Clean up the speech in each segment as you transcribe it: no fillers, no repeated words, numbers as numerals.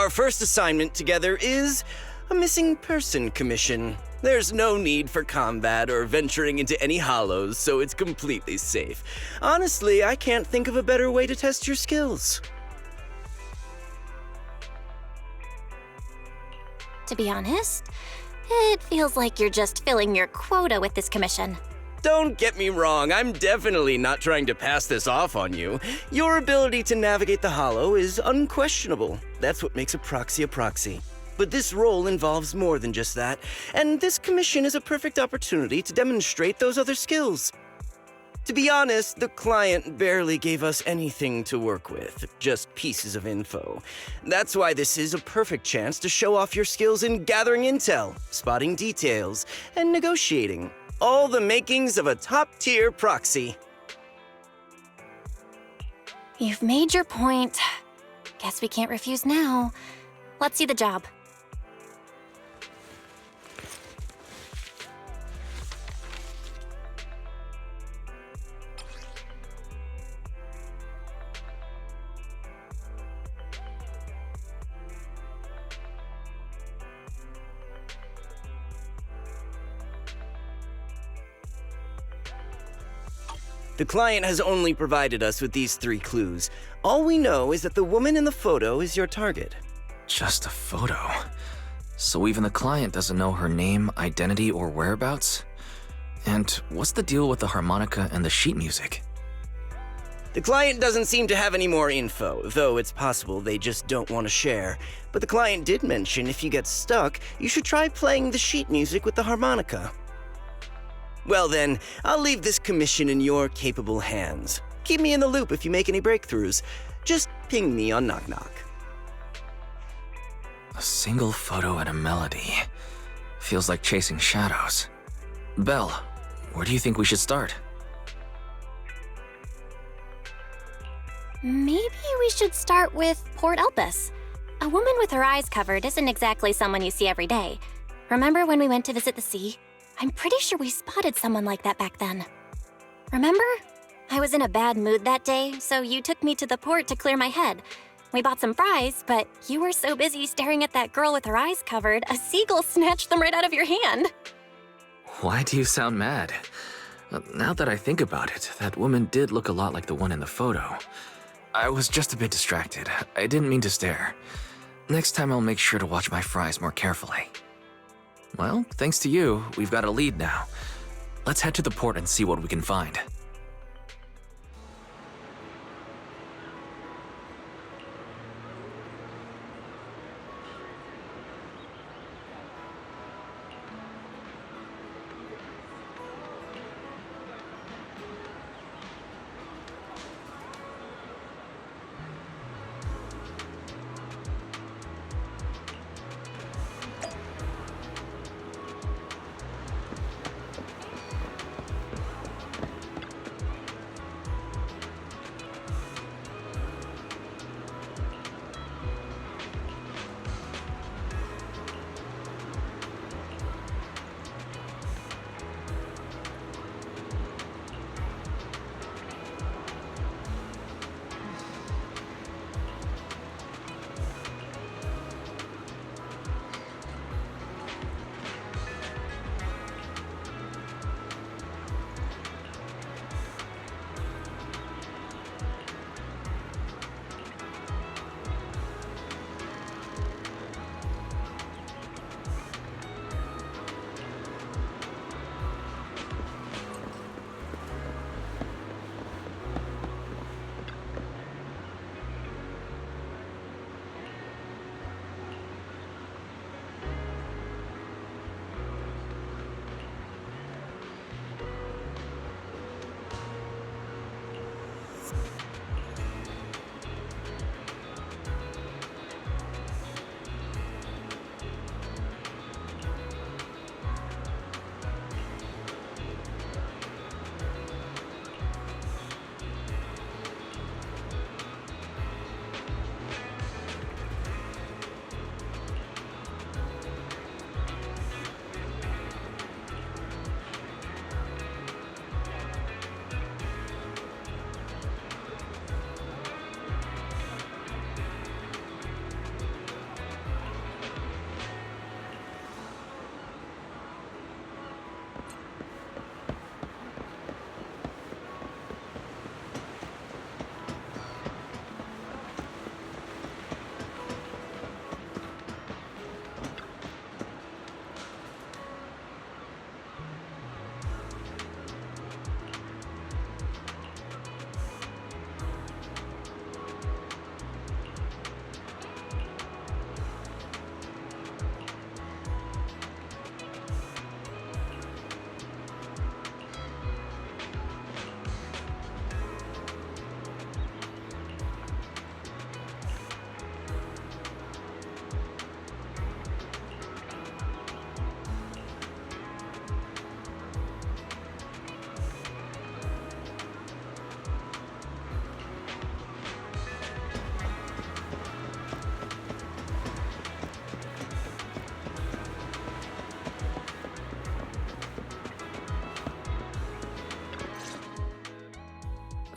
Our first assignment together is a missing person commission. There's no need for combat or venturing into any hollows, so it's completely safe. Honestly, I can't think of a better way to test your skills. To be honest, it feels like you're just filling your quota with this commission. Don't get me wrong, I'm definitely not trying to pass this off on you. Your ability to navigate the hollow is unquestionable. That's what makes a proxy. But this role involves more than just that, and this commission is a perfect opportunity to demonstrate those other skills. To be honest, the client barely gave us anything to work with, just pieces of info. That's why this is a perfect chance to show off your skills in gathering intel, spotting details, and negotiating. All the makings of a top-tier proxy. You've made your point. Guess we can't refuse now. Let's see the job. The client has only provided us with these 3 clues. All we know is that the woman in the photo is your target. Just a photo. So even the client doesn't know her name, identity, or whereabouts? And what's the deal with the harmonica and the sheet music? The client doesn't seem to have any more info, though it's possible they just don't want to share. But the client did mention if you get stuck, you should try playing the sheet music with the harmonica. Well then, I'll leave this commission in your capable hands. Keep me in the loop if you make any breakthroughs. Just ping me on Knock Knock. A single photo and a melody. Feels like chasing shadows. Belle, where do you think we should start? Maybe we should start with Port Elpis. A woman with her eyes covered isn't exactly someone you see every day. Remember when we went to visit the sea? I'm pretty sure we spotted someone like that back then. Remember? I was in a bad mood that day, so you took me to the port to clear my head. We bought some fries, but you were so busy staring at that girl with her eyes covered, a seagull snatched them right out of your hand. Why do you sound mad? Now that I think about it, that woman did look a lot like the one in the photo. I was just a bit distracted. I didn't mean to stare. Next time I'll make sure to watch my fries more carefully. Well, thanks to you, we've got a lead now. Let's head to the port and see what we can find.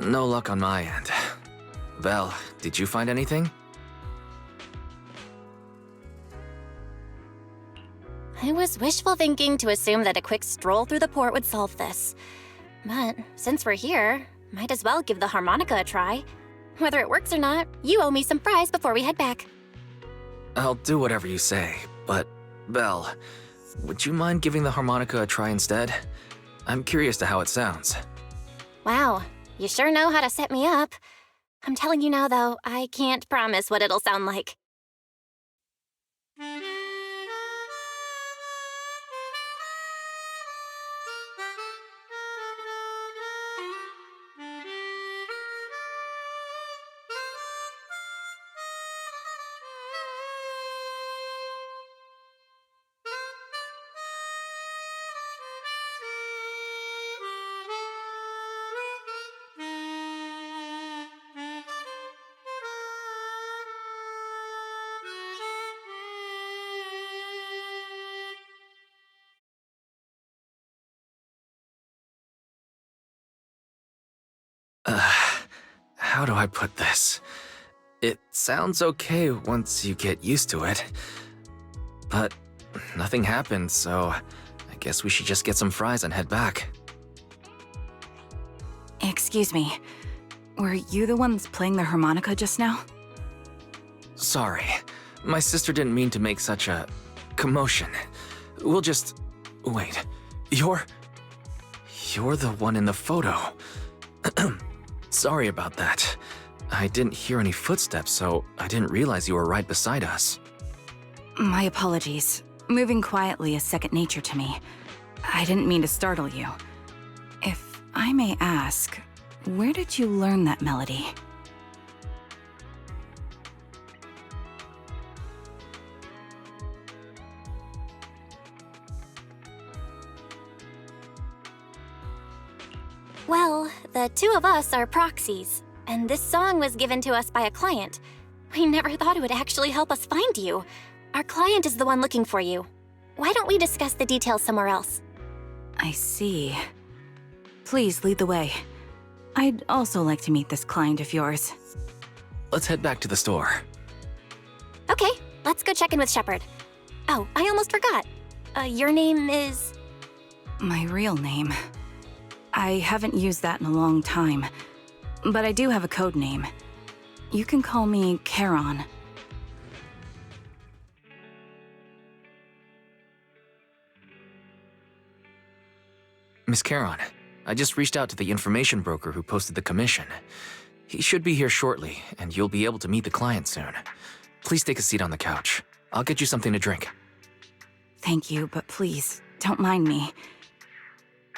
No luck on my end. Belle, did you find anything? I was wishful thinking to assume that a quick stroll through the port would solve this. But since we're here, might as well give the harmonica a try. Whether it works or not, you owe me some fries before we head back. I'll do whatever you say, but Belle, would you mind giving the harmonica a try instead? I'm curious to how it sounds. Wow, you sure know how to set me up. I'm telling you now, though, I can't promise what it'll sound like. How do I put this? It sounds okay once you get used to it. But nothing happened, so I guess we should just get some fries and head back. Excuse me. Were you the ones playing the harmonica just now? Sorry. My sister didn't mean to make such a commotion. We'll just... Wait. You're the one in the photo. Sorry about that. I didn't hear any footsteps, so I didn't realize you were right beside us. My apologies. Moving quietly is second nature to me. I didn't mean to startle you. If I may ask, where did you learn that melody? Well, the two of us are proxies, and this song was given to us by a client. We never thought it would actually help us find you. Our client is the one looking for you. Why don't we discuss the details somewhere else? I see. Please lead the way. I'd also like to meet this client of yours. Let's head back to the store. Okay, let's go check in with Shepard. Oh, I almost forgot. Your name is... My real name. I haven't used that in a long time, but I do have a code name. You can call me Charon. Miss Charon, I just reached out to the information broker who posted the commission. He should be here shortly, and you'll be able to meet the client soon. Please take a seat on the couch. I'll get you something to drink. Thank you, but please, don't mind me.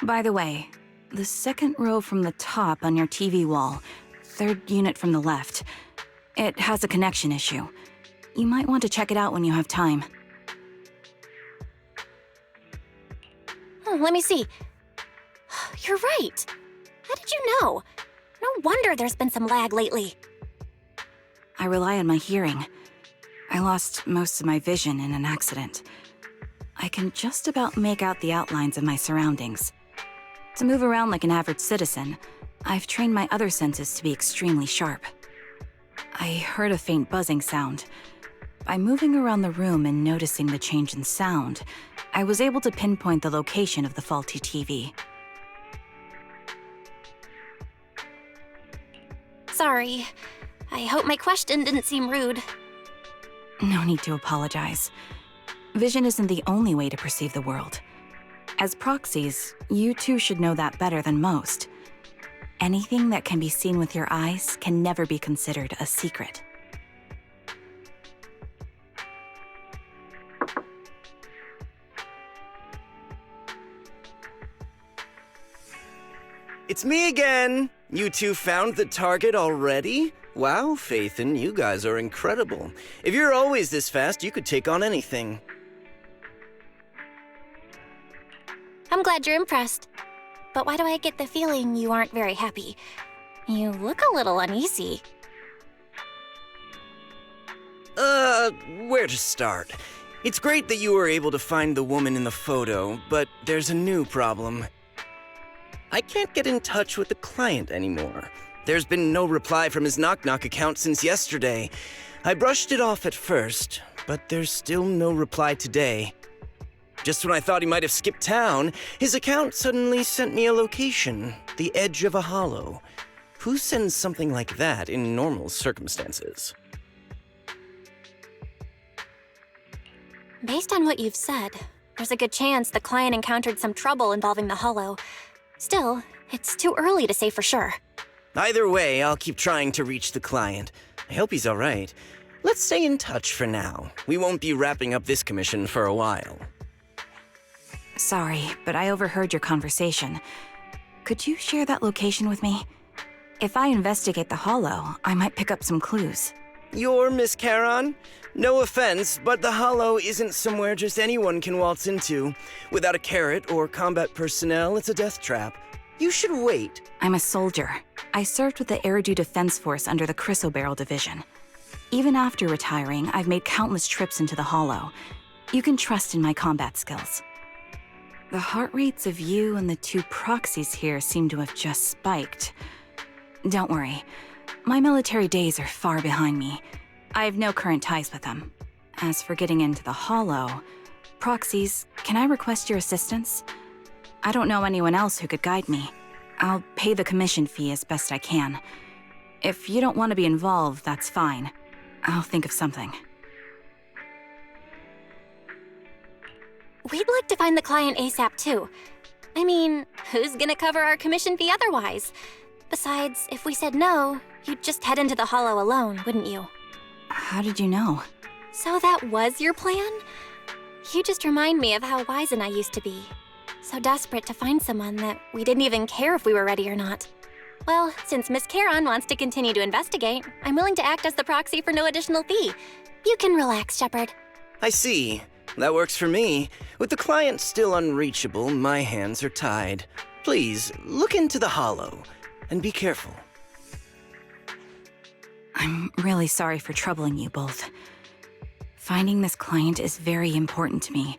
By the way, the second row from the top on your TV wall, third unit from the left, it has a connection issue. You might want to check it out when you have time. Oh, let me see. You're right. How did you know? No wonder there's been some lag lately. I rely on my hearing. I lost most of my vision in an accident. I can just about make out the outlines of my surroundings. To move around like an average citizen, I've trained my other senses to be extremely sharp. I heard a faint buzzing sound. By moving around the room and noticing the change in sound, I was able to pinpoint the location of the faulty TV. Sorry. I hope my question didn't seem rude. No need to apologize. Vision isn't the only way to perceive the world. As proxies, you two should know that better than most. Anything that can be seen with your eyes can never be considered a secret. It's me again! You two found the target already? Wow, Faithin, you guys are incredible. If you're always this fast, you could take on anything. I'm glad you're impressed. But why do I get the feeling you aren't very happy? You look a little uneasy. Where to start? It's great that you were able to find the woman in the photo, but there's a new problem. I can't get in touch with the client anymore. There's been no reply from his knock-knock account since yesterday. I brushed it off at first, but there's still no reply today. Just when I thought he might have skipped town, his account suddenly sent me a location, the edge of a hollow. Who sends something like that in normal circumstances? Based on what you've said, there's a good chance the client encountered some trouble involving the hollow. Still, it's too early to say for sure. Either way, I'll keep trying to reach the client. I hope he's all right. Let's stay in touch for now. We won't be wrapping up this commission for a while. Sorry, but I overheard your conversation. Could you share that location with me? If I investigate the hollow, I might pick up some clues. You're Miss Charon? No offense, but the hollow isn't somewhere just anyone can waltz into. Without a carrot or combat personnel, it's a death trap. You should wait. I'm a soldier. I served with the Eridu Defense Force under the Chrysoberyl Division. Even after retiring, I've made countless trips into the hollow. You can trust in my combat skills. The heart rates of you and the two proxies here seem to have just spiked. Don't worry. My military days are far behind me. I have no current ties with them. As for getting into the hollow, proxies, can I request your assistance? I don't know anyone else who could guide me. I'll pay the commission fee as best I can. If you don't want to be involved, that's fine. I'll think of something. We'd like to find the client ASAP too. I mean, who's gonna cover our commission fee otherwise? Besides, if we said no, you'd just head into the hollow alone, wouldn't you? How did you know? So that was your plan? You just remind me of how Wisen I used to be. So desperate to find someone that we didn't even care if we were ready or not. Well, since Miss Charon wants to continue to investigate, I'm willing to act as the proxy for no additional fee. You can relax, Shepard. I see. That works for me. With the client still unreachable, my hands are tied. Please, look into the hollow, and be careful. I'm really sorry for troubling you both. Finding this client is very important to me,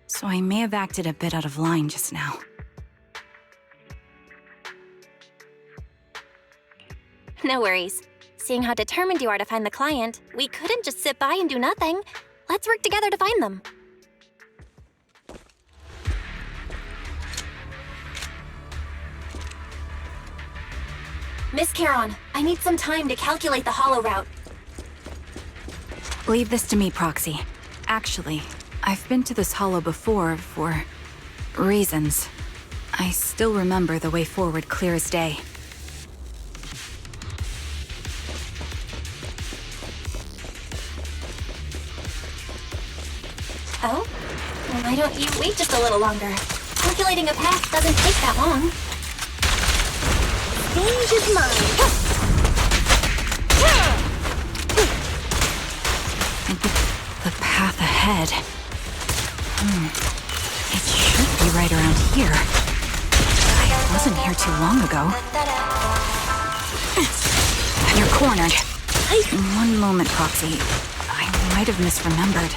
so I may have acted a bit out of line just now. No worries. Seeing how determined you are to find the client, we couldn't just sit by and do nothing. Let's work together to find them. Miss Charon, I need some time to calculate the hollow route. Leave this to me, Proxy. Actually, I've been to this hollow before for reasons. I still remember the way forward clear as day. Oh? Well, why don't you wait just a little longer? Calculating a path doesn't take that long. Stage is mine. The path ahead. It should be right around here. I wasn't here too long ago. You're cornered. One moment, Proxy. I might have misremembered.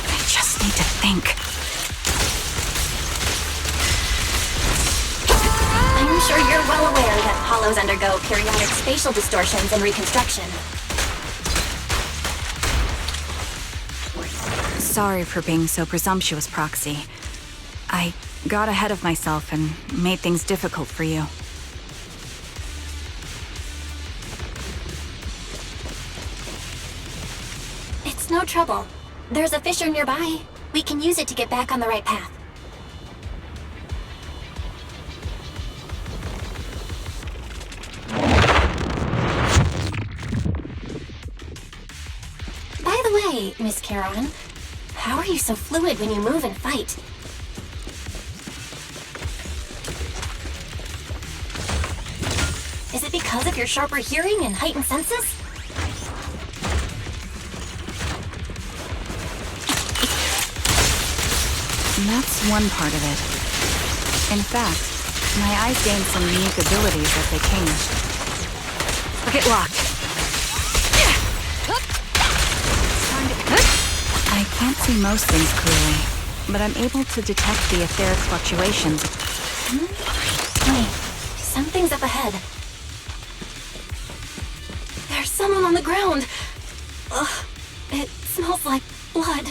I just need to think. I'm sure you're well aware that hollows undergo periodic spatial distortions and reconstruction. Sorry for being so presumptuous, Proxy. I got ahead of myself and made things difficult for you. It's no trouble. There's a fissure nearby. We can use it to get back on the right path. By the way, Miss Charon, how are you so fluid when you move and fight? Is it because of your sharper hearing and heightened senses? That's one part of it. In fact, my eyes gained some unique abilities as they changed. Get locked. I can't see most things clearly, but I'm able to detect the etheric fluctuations. Wait, something's up ahead. someone on the ground. Ugh, it smells like blood.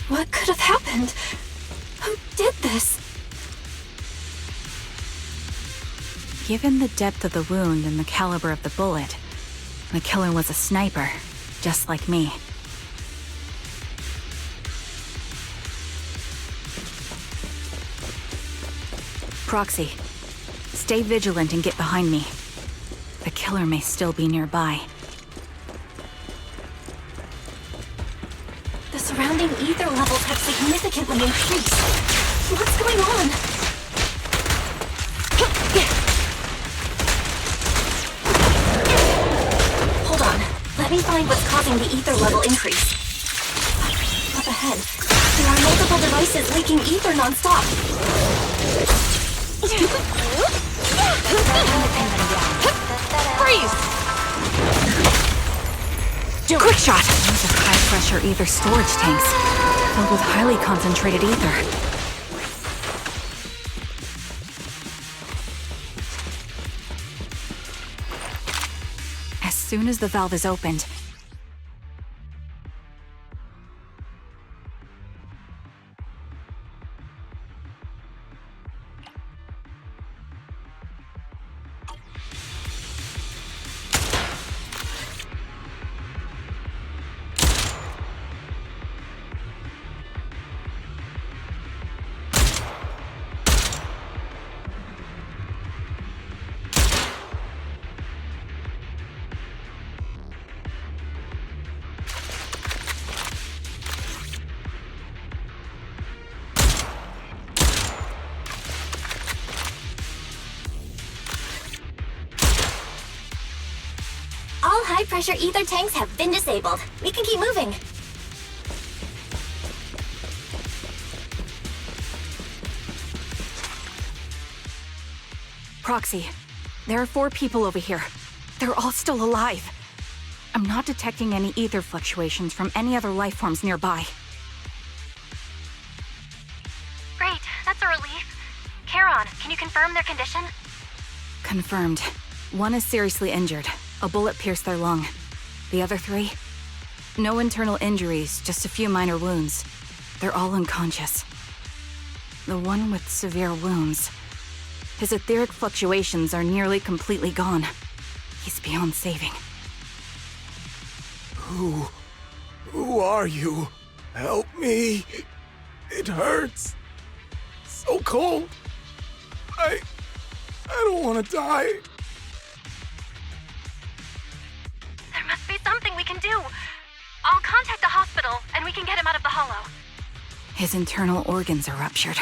What could have happened? Who did this? Given the depth of the wound and the caliber of the bullet, the killer was a sniper, just like me. Proxy, stay vigilant and get behind me. The killer may still be nearby. The surrounding ether levels have significantly increased. What's going on? Hold on. Let me find what's causing the ether level increase. Up ahead, there are multiple devices leaking ether non-stop. Freeze! Quick shot! Those are high-pressure ether storage tanks, filled with highly concentrated ether. As soon as the valve is opened, All high-pressure ether tanks have been disabled. We can keep moving. Proxy, there are 4 people over here. They're all still alive. I'm not detecting any ether fluctuations from any other life forms nearby. Great, that's a relief. Charon, can you confirm their condition? Confirmed. 1 is seriously injured. A bullet pierced their lung. The other 3? No internal injuries, just a few minor wounds. They're all unconscious. The one with severe wounds. His etheric fluctuations are nearly completely gone. He's beyond saving. Who are you? Help me. It hurts. So cold. I don't want to die. There must be something we can do. I'll contact the hospital, and we can get him out of the hollow. His internal organs are ruptured.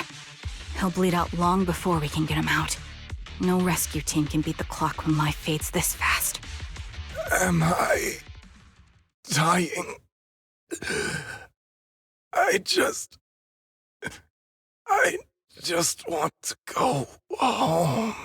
He'll bleed out long before we can get him out. No rescue team can beat the clock when life fades this fast. Am I dying? I just want to go home.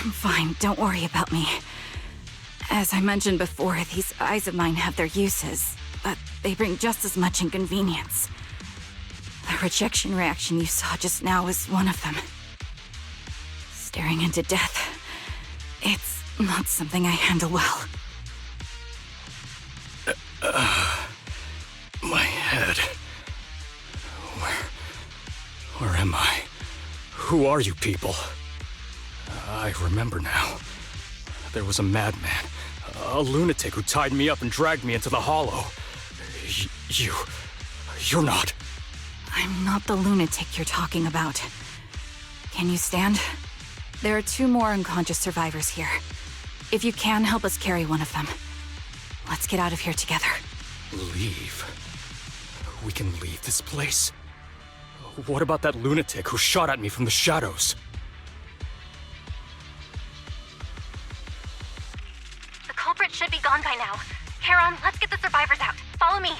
I'm fine, don't worry about me. As I mentioned before, these eyes of mine have their uses, but they bring just as much inconvenience. The rejection reaction you saw just now was one of them. Staring into death, it's not something I handle well. My head. Where am I? Who are you people? I remember now. There was a madman, a lunatic who tied me up and dragged me into the hollow. You're not. I'm not the lunatic you're talking about. Can you stand? There are 2 more unconscious survivors here. If you can, help us carry one of them. Let's get out of here together. Leave? We can leave this place? What about that lunatic who shot at me from the shadows? The culprit should be gone by now. Charon, let's get the survivors out. Follow me.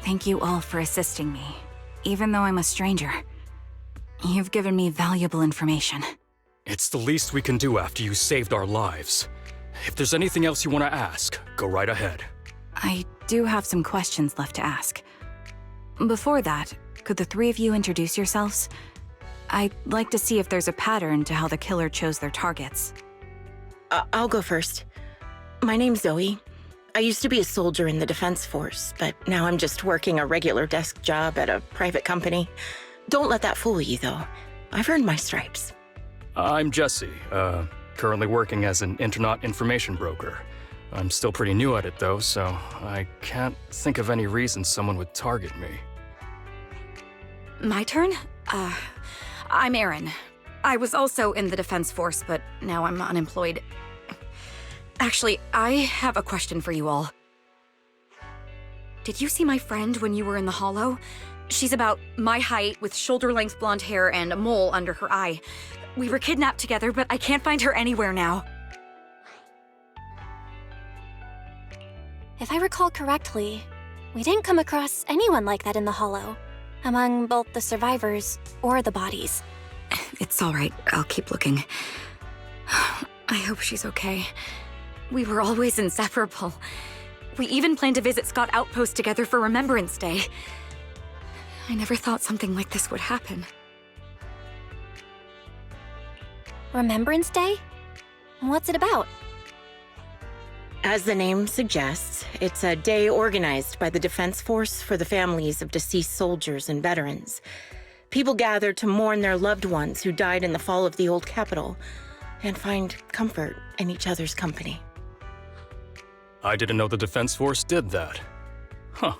Thank you all for assisting me, even though I'm a stranger. You've given me valuable information. It's the least we can do after you saved our lives. If there's anything else you want to ask, go right ahead. I do have some questions left to ask. Before that, could the three of you introduce yourselves? I'd like to see if there's a pattern to how the killer chose their targets. I'll go first. My name's Zoe. I used to be a soldier in the Defense Force, but now I'm just working a regular desk job at a private company. Don't let that fool you, though. I've earned my stripes. I'm Jesse, currently working as an internet information broker. I'm still pretty new at it, though, so I can't think of any reason someone would target me. My turn? I'm Erin. I was also in the Defense Force, but now I'm unemployed. Actually, I have a question for you all. Did you see my friend when you were in the Hollow? She's about my height, with shoulder-length blonde hair and a mole under her eye. We were kidnapped together, but I can't find her anywhere now. If I recall correctly, we didn't come across anyone like that in the Hollow, among both the survivors or the bodies. It's all right. I'll keep looking. I hope she's okay. We were always inseparable. We even planned to visit Scott Outpost together for Remembrance Day. I never thought something like this would happen. Remembrance Day? What's it about? As the name suggests, it's a day organized by the Defense Force for the families of deceased soldiers and veterans. People gather to mourn their loved ones who died in the fall of the old capital and find comfort in each other's company. I didn't know the Defense Force did that. Huh.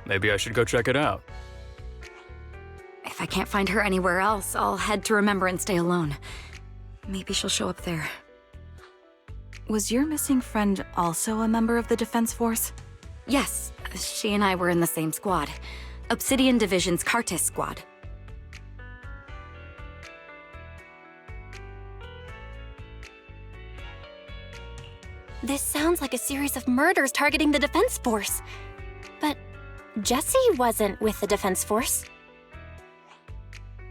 Maybe I should go check it out. If I can't find her anywhere else, I'll head to Remembrance Day alone. Maybe she'll show up there. Was your missing friend also a member of the Defense Force? Yes, she and I were in the same squad. Obsidian Division's Cartis squad. This sounds like a series of murders targeting the Defense Force. But Jesse wasn't with the Defense Force.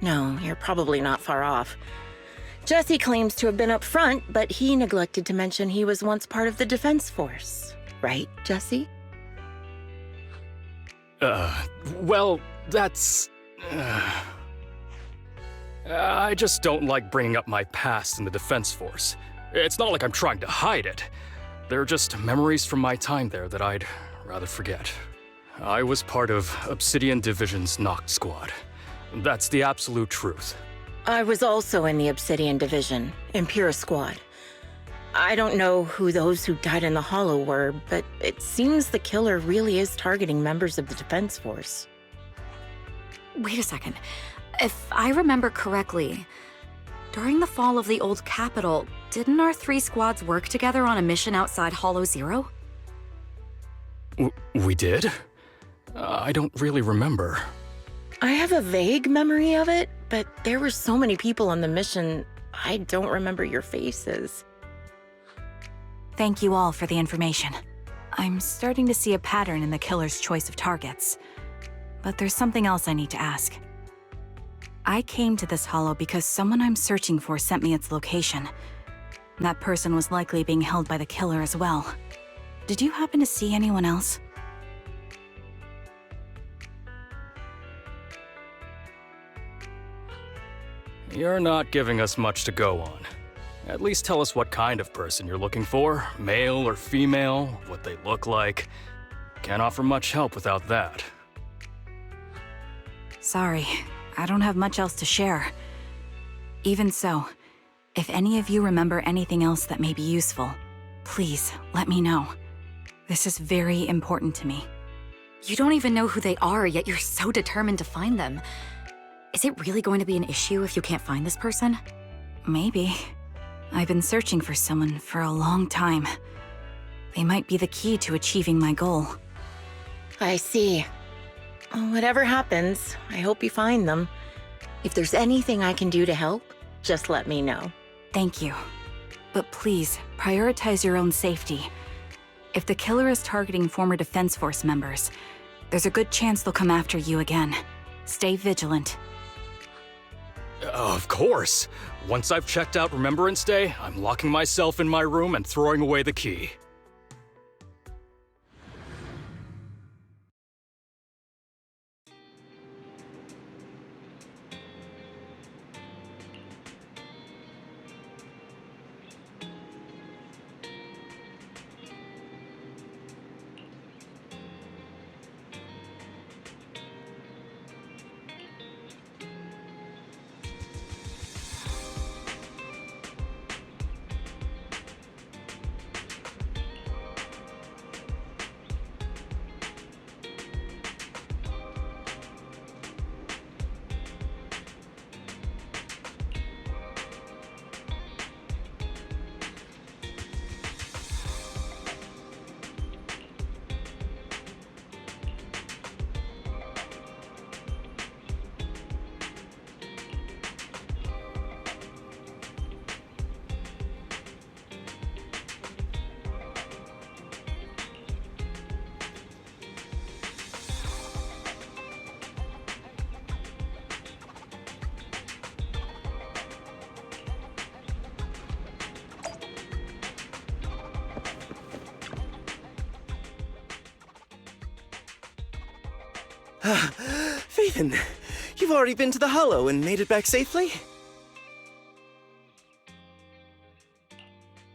No, you're probably not far off. Jesse claims to have been up front, but he neglected to mention he was once part of the Defense Force. Right, Jesse? Well, that's... I just don't like bringing up my past in the Defense Force. It's not like I'm trying to hide it. They're just memories from my time there that I'd rather forget. I was part of Obsidian Division's Noct Squad. That's the absolute truth. I was also in the Obsidian Division, Impura Squad. I don't know who those who died in the Hollow were, but it seems the killer really is targeting members of the Defense Force. Wait a second. If I remember correctly, during the fall of the old capital, didn't our three squads work together on a mission outside Hollow Zero? We did? I don't really remember. I have a vague memory of it, but there were so many people on the mission, I don't remember your faces. Thank you all for the information. I'm starting to see a pattern in the killer's choice of targets. But there's something else I need to ask. I came to this hollow because someone I'm searching for sent me its location. That person was likely being held by the killer as well. Did you happen to see anyone else? You're not giving us much to go on. At least tell us what kind of person you're looking for, male or female, what they look like. Can't offer much help without that. Sorry, I don't have much else to share. Even so, if any of you remember anything else that may be useful, please let me know. This is very important to me. You don't even know who they are, yet you're so determined to find them. Is it really going to be an issue if you can't find this person? Maybe. I've been searching for someone for a long time. They might be the key to achieving my goal. I see. Whatever happens, I hope you find them. If there's anything I can do to help, just let me know. Thank you. But please, prioritize your own safety. If the killer is targeting former Defense Force members, There's a good chance they'll come after you again. Stay vigilant. Of course. Once I've checked out Remembrance Day, I'm locking myself in my room and throwing away the key. Vivian, you've already been to the Hollow and made it back safely?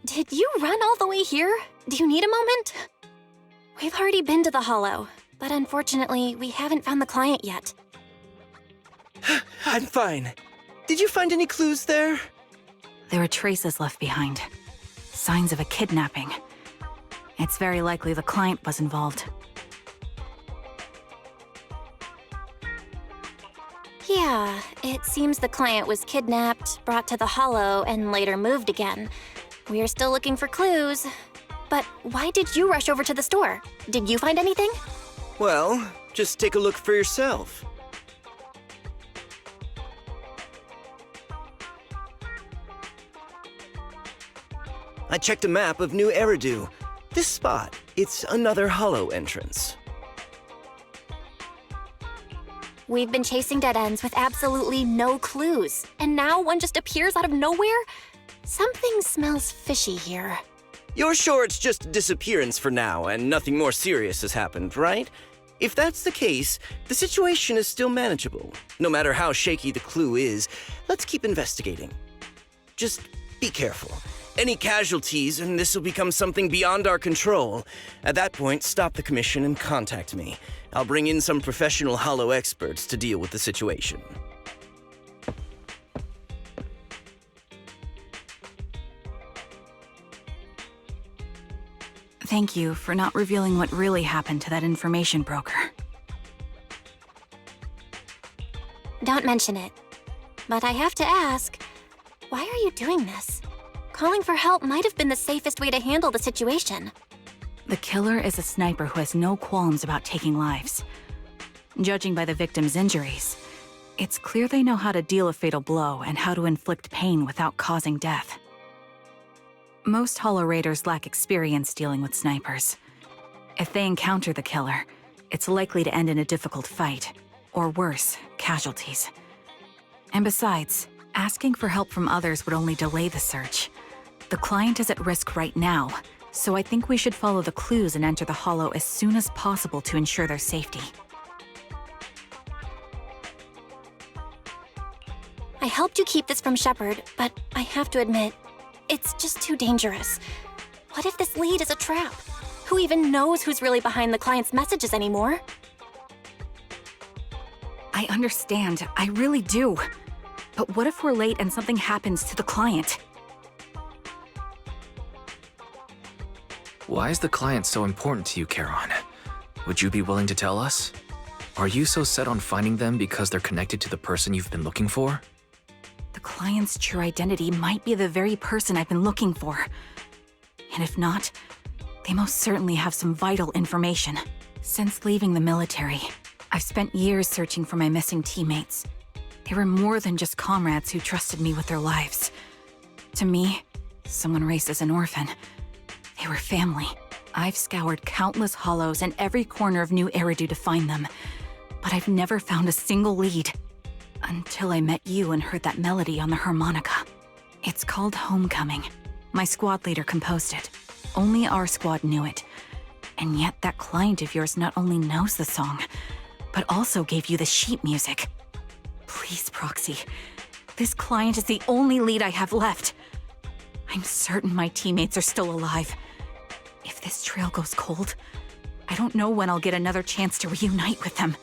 Did you run all the way here? Do you need a moment? We've already been to the Hollow, but unfortunately, we haven't found the client yet. I'm fine. Did you find any clues there? There are traces left behind. Signs of a kidnapping. It's very likely the client was involved. Yeah, it seems the client was kidnapped, brought to the Hollow, and later moved again. We're still looking for clues. But why did you rush over to the store? Did you find anything? Well, just take a look for yourself. I checked a map of New Eridu. This spot, it's another Hollow entrance. We've been chasing dead ends with absolutely no clues, and now one just appears out of nowhere? Something smells fishy here. You're sure it's just a disappearance for now and nothing more serious has happened, right? If that's the case, the situation is still manageable. No matter how shaky the clue is, let's keep investigating. Just be careful. Any casualties and this will become something beyond our control. At that point, stop the commission and contact me. I'll bring in some professional Hollow experts to deal with the situation. Thank you for not revealing what really happened to that information broker. Don't mention it. But I have to ask, why are you doing this? Calling for help might have been the safest way to handle the situation. The killer is a sniper who has no qualms about taking lives. Judging by the victim's injuries, it's clear they know how to deal a fatal blow and how to inflict pain without causing death. Most Hollow Raiders lack experience dealing with snipers. If they encounter the killer, it's likely to end in a difficult fight, or worse, casualties. And besides, asking for help from others would only delay the search. The client is at risk right now, so I think we should follow the clues and enter the Hollow as soon as possible to ensure their safety. I helped you keep this from Shepard, but I have to admit, it's just too dangerous. What if this lead is a trap? Who even knows who's really behind the client's messages anymore? I understand, I really do. But what if we're late and something happens to the client? Why is the client so important to you, Charon? Would you be willing to tell us? Are you so set on finding them because they're connected to the person you've been looking for? The client's true identity might be the very person I've been looking for. And if not, they most certainly have some vital information. Since leaving the military, I've spent years searching for my missing teammates. They were more than just comrades who trusted me with their lives. To me, someone raised as an orphan, they were family. I've scoured countless hollows and every corner of New Eridu to find them, but I've never found a single lead. Until I met you and heard that melody on the harmonica. It's called Homecoming. My squad leader composed it. Only our squad knew it. And yet that client of yours not only knows the song, but also gave you the sheet music. Please, Proxy. This client is the only lead I have left. I'm certain my teammates are still alive. If this trail goes cold, I don't know when I'll get another chance to reunite with them.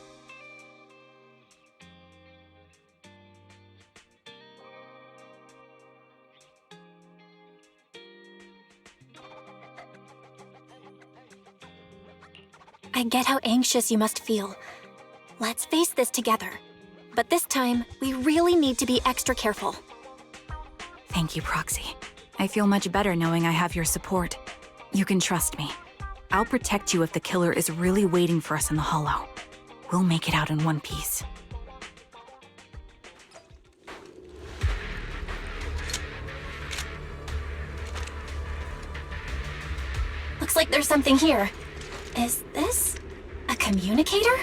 I get how anxious you must feel. Let's face this together. But this time, we really need to be extra careful. Thank you, Proxy. I feel much better knowing I have your support. You can trust me. I'll protect you if the killer is really waiting for us in the hollow. We'll make it out in one piece. Looks like there's something here. Is this a communicator?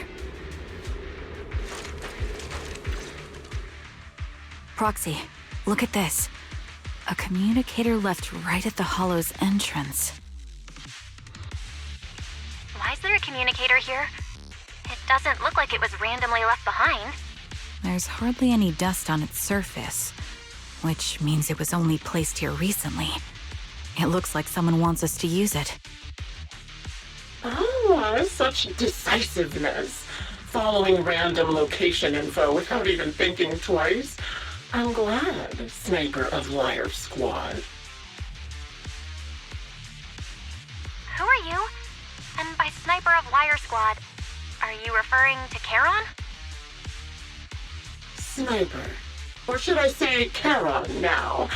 Proxy, look at this. A communicator left right at the hollow's entrance. Why is there a communicator here? It doesn't look like it was randomly left behind. There's hardly any dust on its surface, which means it was only placed here recently. It looks like someone wants us to use it. Oh, such decisiveness. Following random location info without even thinking twice. I'm glad, Sniper of Liar Squad. Who are you? And by Sniper of Liar Squad, are you referring to Charon? Sniper. Or should I say Charon now?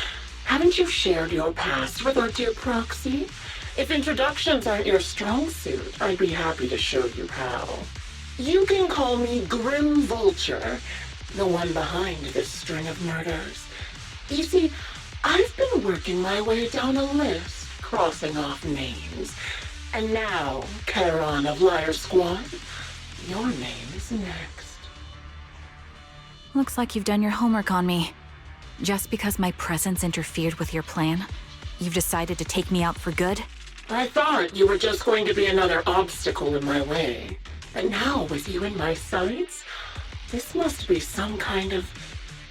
Haven't you shared your past with our dear Proxy? If introductions aren't your strong suit, I'd be happy to show you how. You can call me Grim Vulture, the one behind this string of murders. You see, I've been working my way down a list, crossing off names. And now, Charon of Liar Squad, your name is next. Looks like you've done your homework on me. Just because my presence interfered with your plan, you've decided to take me out for good? I thought you were just going to be another obstacle in my way. And now, with you in my sights, this must be some kind of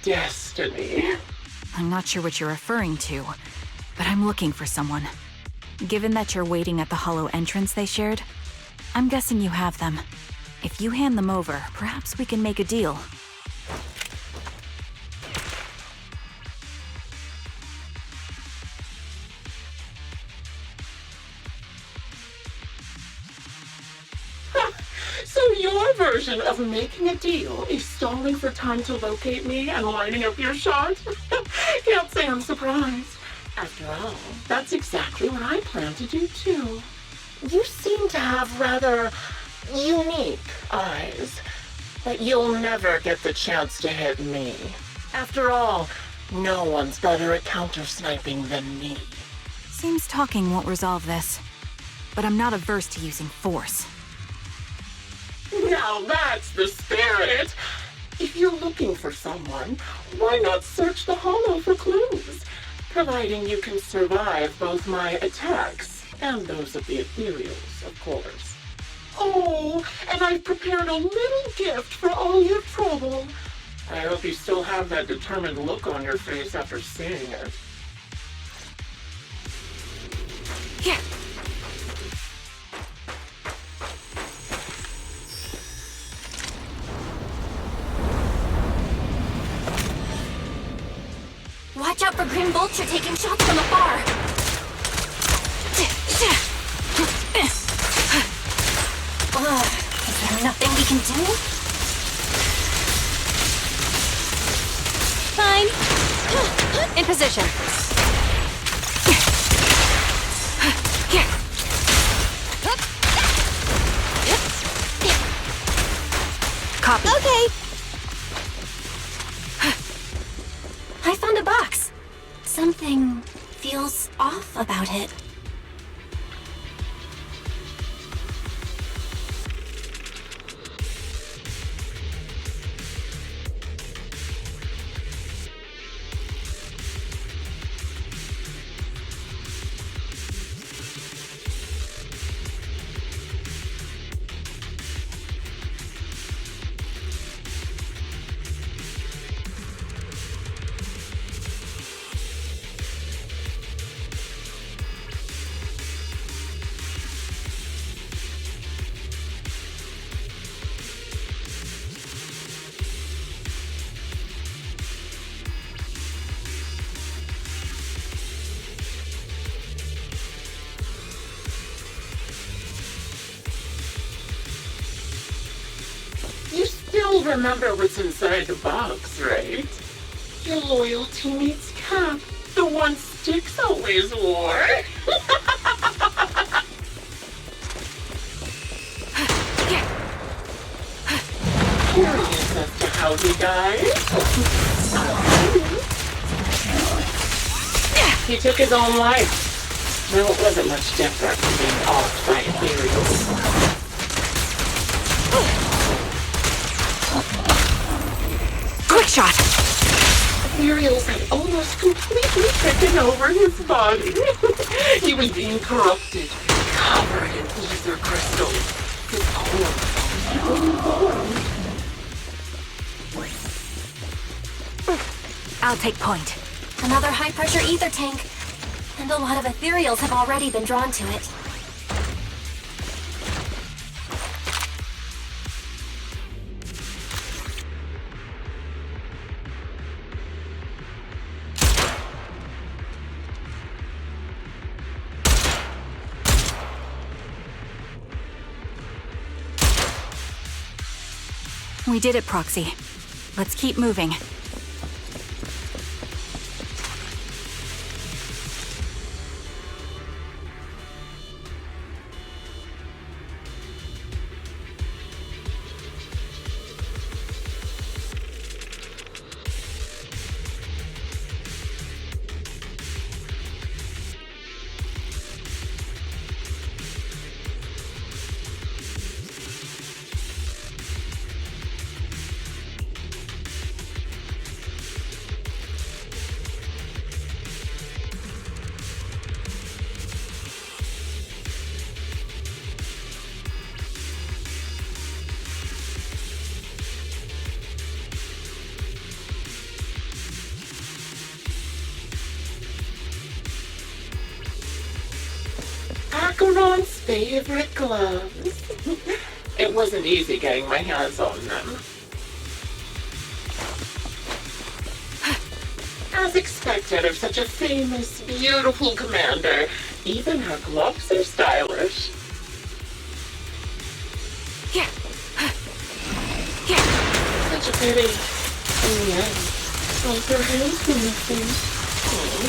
destiny. I'm not sure what you're referring to, but I'm looking for someone. Given that you're waiting at the hollow entrance they shared, I'm guessing you have them. If you hand them over, perhaps we can make a deal. So your version of making a deal is stalling for time to locate me and lining up your shot? Can't say I'm surprised. After all, that's exactly what I plan to do too. You seem to have rather unique eyes, but you'll never get the chance to hit me. After all, no one's better at counter-sniping than me. Seems talking won't resolve this, but I'm not averse to using force. Now that's the spirit! If you're looking for someone, why not search the hollow for clues? Providing you can survive both my attacks and those of the ethereals, of course. Oh, and I've prepared a little gift for all your trouble. I hope you still have that determined look on your face after seeing it. Here! Watch out for Grim Vulture taking shots from afar! Is there nothing we can do? Fine. In position. Here. Copy. Okay. I found a box. Something feels off about it. You'll remember what's inside the box, right? Your loyal teammate's cap, the one Styx always wore. Curious as to how he died? He took his own life. No, it wasn't much different from being offed by ethereals. Quick shot! Ethereals had almost completely taken over his body. He was being corrupted, covered in ether crystals. His core I'll take point. Another high-pressure ether tank. And a lot of ethereals have already been drawn to it. We did it, Proxy. Let's keep moving. Acheron's favorite gloves. It wasn't easy getting my hands on them. As expected of such a famous, beautiful commander, even her gloves are stylish. Such a pity. In the end, both her hands were missing.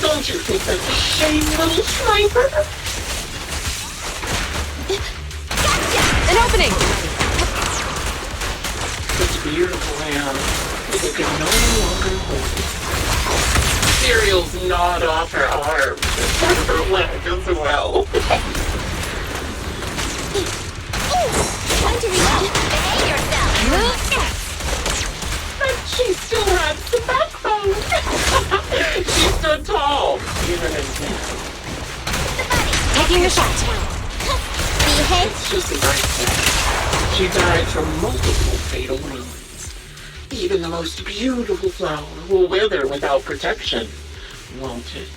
Don't you think that's a shame, little sniper? An opening! Such beautiful hands, that it could no longer hold. Cereal's gnawed off her arms, and her leg as well. Time to reload. Behave yourself. But she still had the backbone. She stood tall, even in death. Taking the shot. Behave. It's just a nice thing. She died from multiple fatal wounds. Even the most beautiful flower will wither without protection, won't it?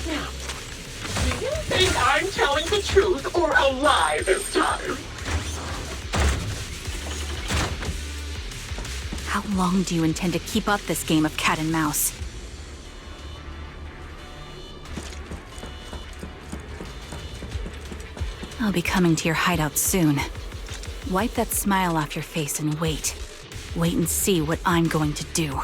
Now, do you think I'm telling the truth or a lie this time? How long do you intend to keep up this game of cat and mouse? I'll be coming to your hideout soon. Wipe that smile off your face and wait. Wait and see what I'm going to do.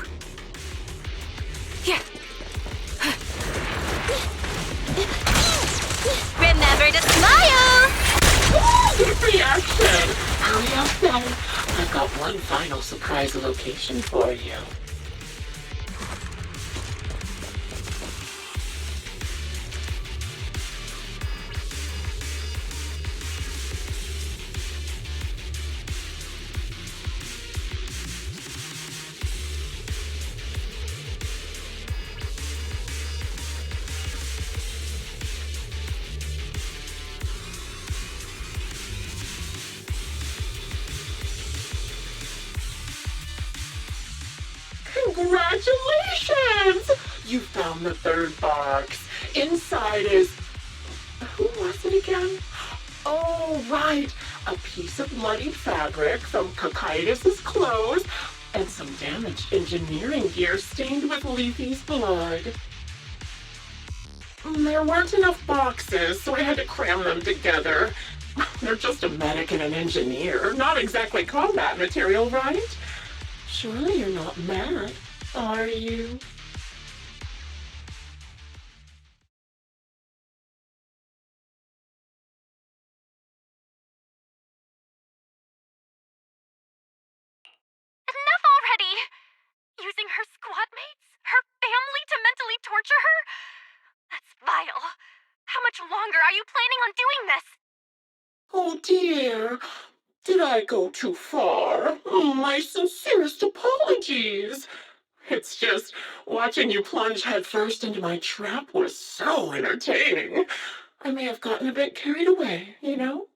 Remember to smile! Good reaction! Hurry up then. I've got one final surprise location for you. Congratulations! You found the third box. Inside is... Who was it again? Oh, right. A piece of bloodied fabric from Cocytus's clothes and some damaged engineering gear stained with Leafy's blood. There weren't enough boxes, so I had to cram them together. They're just a medic and an engineer, not exactly combat material, right? Surely you're not mad, are you? Enough already! Using her squad mates? Her family to mentally torture her? That's vile. How much longer are you planning on doing this? Oh dear, did I go too far? My sincerest apologies. It's just, watching you plunge headfirst into my trap was so entertaining. I may have gotten a bit carried away, you know?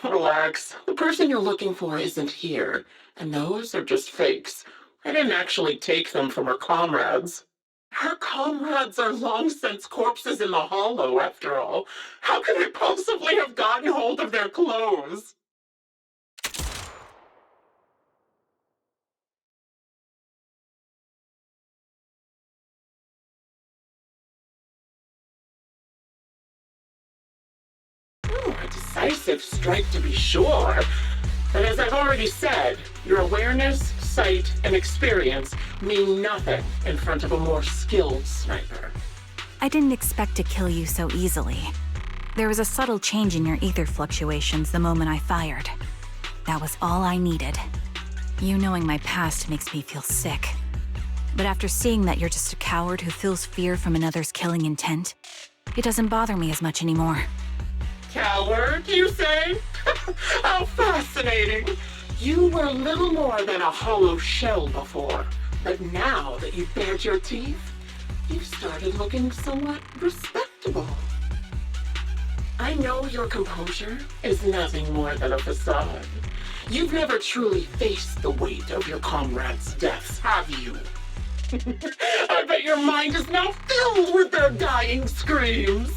Relax, the person you're looking for isn't here, and those are just fakes. I didn't actually take them from her comrades. Her comrades are long since corpses in the hollow, after all. How could I possibly have gotten hold of their clothes? A decisive strike to be sure. But as I've already said, your awareness, sight, and experience mean nothing in front of a more skilled sniper. I didn't expect to kill you so easily. There was a subtle change in your ether fluctuations the moment I fired. That was all I needed. You knowing my past makes me feel sick. But after seeing that you're just a coward who feels fear from another's killing intent, it doesn't bother me as much anymore. Coward, you say? How fascinating! You were little more than a hollow shell before, but now that you've bared your teeth, you've started looking somewhat respectable. I know your composure is nothing more than a facade. You've never truly faced the weight of your comrades' deaths, have you? I bet your mind is now filled with their dying screams.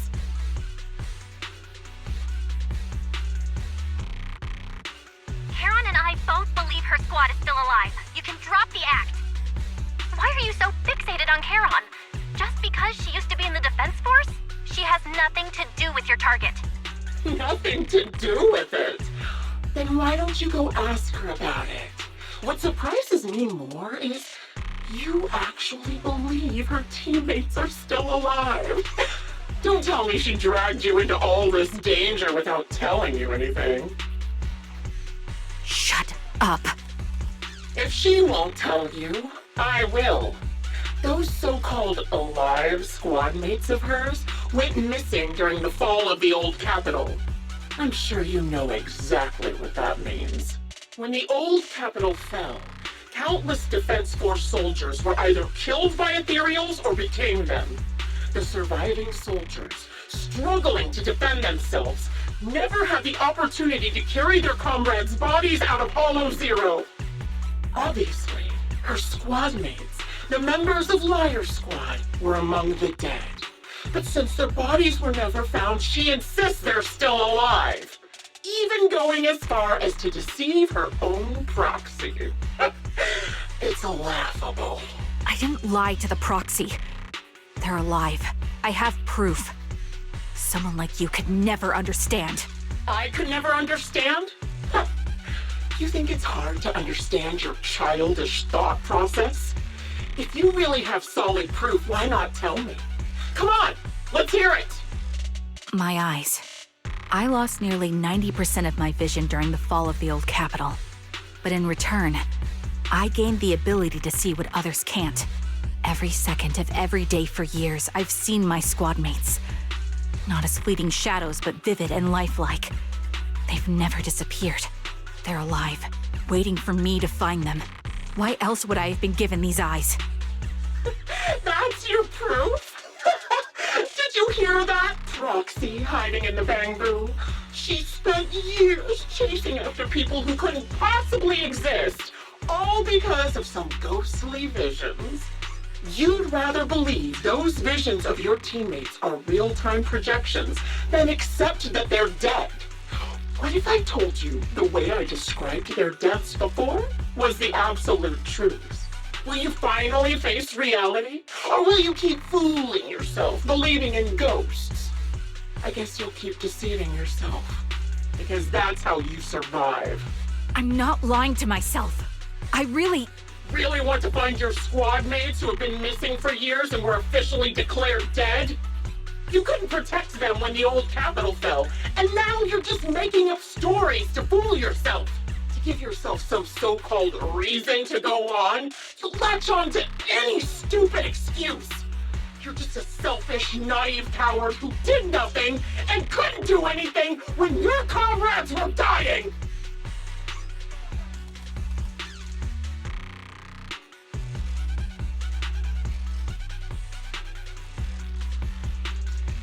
Karen and I both believe her squad is still alive. You can drop the act. Why are you so fixated on Karen? Just because she used to be in the defense force? She has nothing to do with your target. Nothing to do with it? Then why don't you go ask her about it? What surprises me more is you actually believe her teammates are still alive. Don't tell me she dragged you into all this danger without telling you anything. Shut up. If she won't tell you, I will. Those so-called alive squad mates of hers went missing during the fall of the old capital. I'm sure you know exactly what that means. When the old capital fell, countless Defense Force soldiers were either killed by ethereals or became them. The surviving soldiers, struggling to defend themselves, never had the opportunity to carry their comrades' bodies out of Hollow Zero. Obviously, her squad mates, the members of Liar Squad, were among the dead. But since their bodies were never found, she insists they're still alive, even going as far as to deceive her own proxy. It's laughable. I didn't lie to the proxy. They're alive. I have proof. Someone like you could never understand. I could never understand? Huh. You think it's hard to understand your childish thought process? If you really have solid proof, why not tell me? Come on, let's hear it! My eyes. I lost nearly 90% of my vision during the fall of the old capital. But in return, I gained the ability to see what others can't. Every second of every day for years, I've seen my squad mates. Not as fleeting shadows, but vivid and lifelike. They've never disappeared. They're alive, waiting for me to find them. Why else would I have been given these eyes? That's your proof? Did you hear that? Proxy hiding in the bamboo. She spent years chasing after people who couldn't possibly exist, all because of some ghostly visions. You'd rather believe those visions of your teammates are real-time projections than accept that they're dead. What if I told you the way I described their deaths before was the absolute truth? Will you finally face reality? Or will you keep fooling yourself, believing in ghosts? I guess you'll keep deceiving yourself. Because that's how you survive. I'm not lying to myself. I really want to find your squad mates who have been missing for years and were officially declared dead? You couldn't protect them when the old capital fell, and now you're just making up stories to fool yourself. To give yourself some so-called reason to go on, you latch on to any stupid excuse. You're just a selfish, naive coward who did nothing and couldn't do anything when your comrades were dying.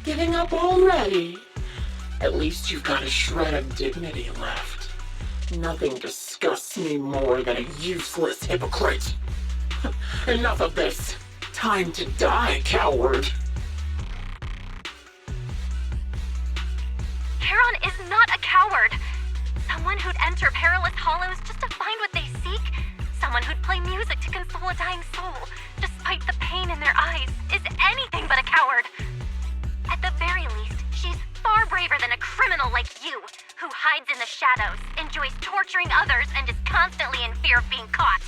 Giving up already? At least you've got a shred of dignity left. Nothing disgusts me more than a useless hypocrite. Enough of this. Time to die, coward. Charon is not a coward. Someone who'd enter perilous hollows just to find what they seek. Someone who'd play music to console a dying soul, despite the pain in their eyes, is anything but a coward. At the very least, she's far braver than a criminal like you, who hides in the shadows, enjoys torturing others, and is constantly in fear of being caught.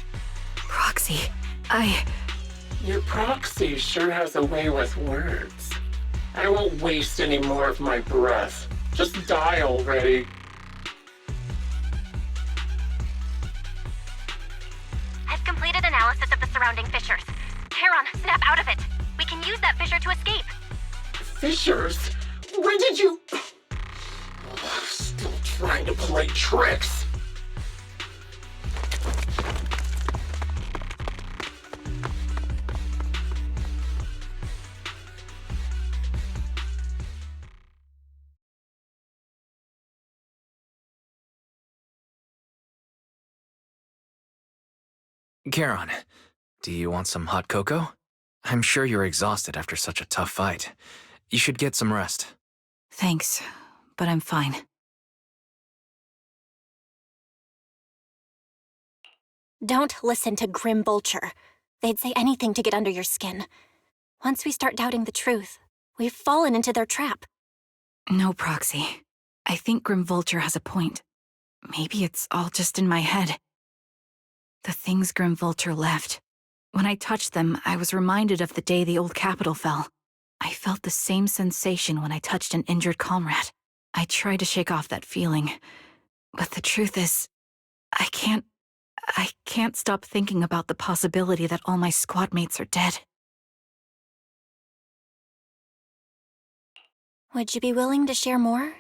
Proxy, Your proxy sure has a way with words. I won't waste any more of my breath. Just die already. I've completed analysis of the surrounding fissures. Charon, snap out of it. We can use that fissure to escape. Fissures? When did you... Still trying to play tricks. Charon, do you want some hot cocoa? I'm sure you're exhausted after such a tough fight. You should get some rest. thanks, but I'm fine. Don't listen to Grim Vulture. They'd say anything to get under your skin. Once we start doubting the truth, we've fallen into their trap. No, Proxy. I think Grim Vulture has a point. Maybe it's all just in my head. The things Grim Vulture left. When I touched them, I was reminded of the day the old capital fell. I felt the same sensation when I touched an injured comrade. I tried to shake off that feeling, but the truth is, I can't stop thinking about the possibility that all my squad mates are dead. Would you be willing to share more?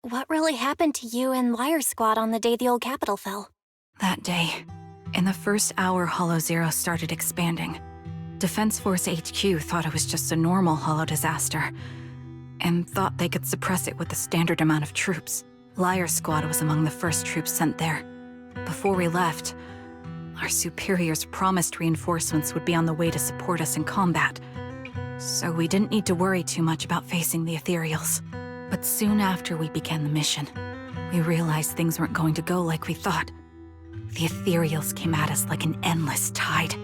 What really happened to you and Liar's squad on the day the old capital fell? That day, in the first hour Hollow Zero started expanding, Defense Force HQ thought it was just a normal Hollow disaster, and thought they could suppress it with the standard amount of troops. Liar's squad was among the first troops sent there. Before we left, our superiors promised reinforcements would be on the way to support us in combat, so we didn't need to worry too much about facing the Ethereals. But soon after we began the mission, we realized things weren't going to go like we thought. The Ethereals came at us like an endless tide.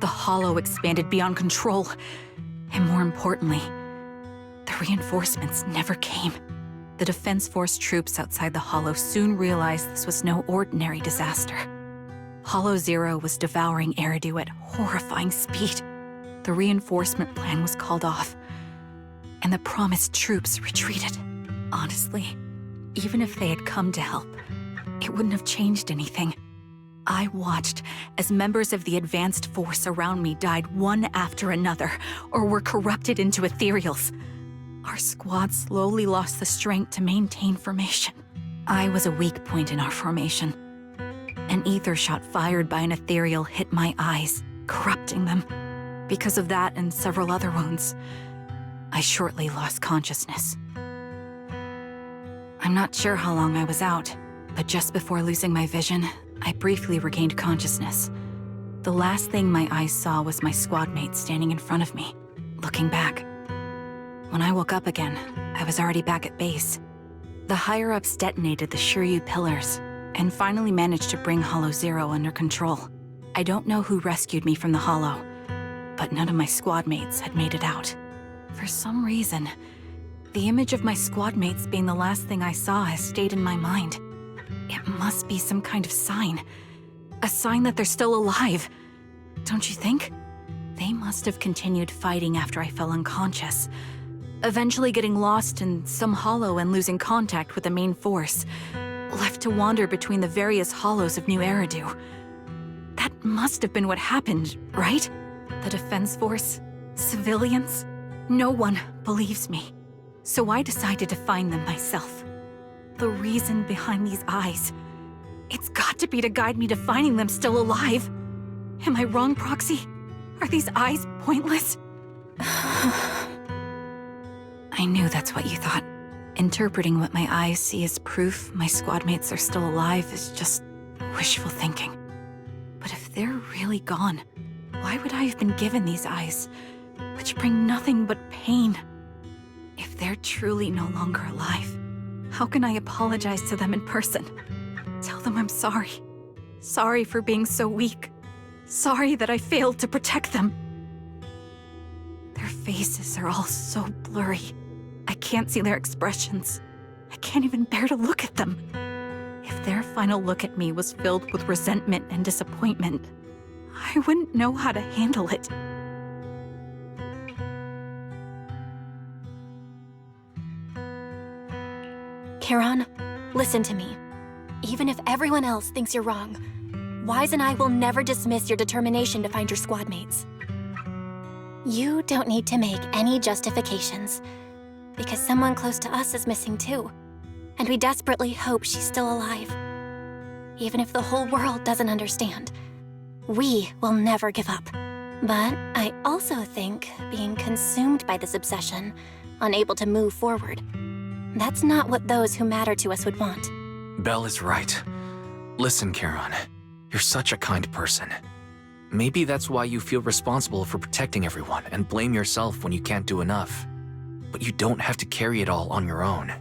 The Hollow expanded beyond control, and more importantly, the reinforcements never came. The Defense Force troops outside the Hollow soon realized this was no ordinary disaster. Hollow Zero was devouring Eridu at horrifying speed. The reinforcement plan was called off, and the promised troops retreated. Honestly, even if they had come to help, it wouldn't have changed anything. I watched as members of the advanced force around me died one after another, or were corrupted into ethereals. Our squad slowly lost the strength to maintain formation. I was a weak point in our formation. An ether shot fired by an ethereal hit my eyes, corrupting them. Because of that and several other wounds, I shortly lost consciousness. I'm not sure how long I was out, but just before losing my vision, I briefly regained consciousness. The last thing my eyes saw was my squad mate standing in front of me, looking back. When I woke up again, I was already back at base. The higher-ups detonated the Shiryu pillars, and finally managed to bring Hollow Zero under control. I don't know who rescued me from the Hollow, but none of my squad mates had made it out. For some reason, the image of my squad mates being the last thing I saw has stayed in my mind. It must be some kind of sign. A sign that they're still alive. Don't you think? They must have continued fighting after I fell unconscious, eventually getting lost in some hollow and losing contact with the main force, left to wander between the various hollows of New Eridu. That must have been what happened, right? The defense force, civilians, no one believes me. So I decided to find them myself. The reason behind these eyes, it's got to be to guide me to finding them still alive. Am I wrong, Proxy? Are these eyes pointless? I knew that's what you thought. Interpreting what my eyes see as proof my squad mates are still alive is just wishful thinking. But if they're really gone, why would I have been given these eyes, which bring nothing but pain? If they're truly no longer alive, how can I apologize to them in person? Tell them I'm sorry. Sorry for being so weak. Sorry that I failed to protect them. Their faces are all so blurry. I can't see their expressions. I can't even bear to look at them. If their final look at me was filled with resentment and disappointment, I wouldn't know how to handle it. Charon, listen to me. Even if everyone else thinks you're wrong, Wise and I will never dismiss your determination to find your squad mates. You don't need to make any justifications, because someone close to us is missing too, and we desperately hope she's still alive. Even if the whole world doesn't understand, we will never give up. But I also think being consumed by this obsession, unable to move forward, that's not what those who matter to us would want. Belle is right. Listen, Charon, you're such a kind person. Maybe that's why you feel responsible for protecting everyone and blame yourself when you can't do enough. But you don't have to carry it all on your own.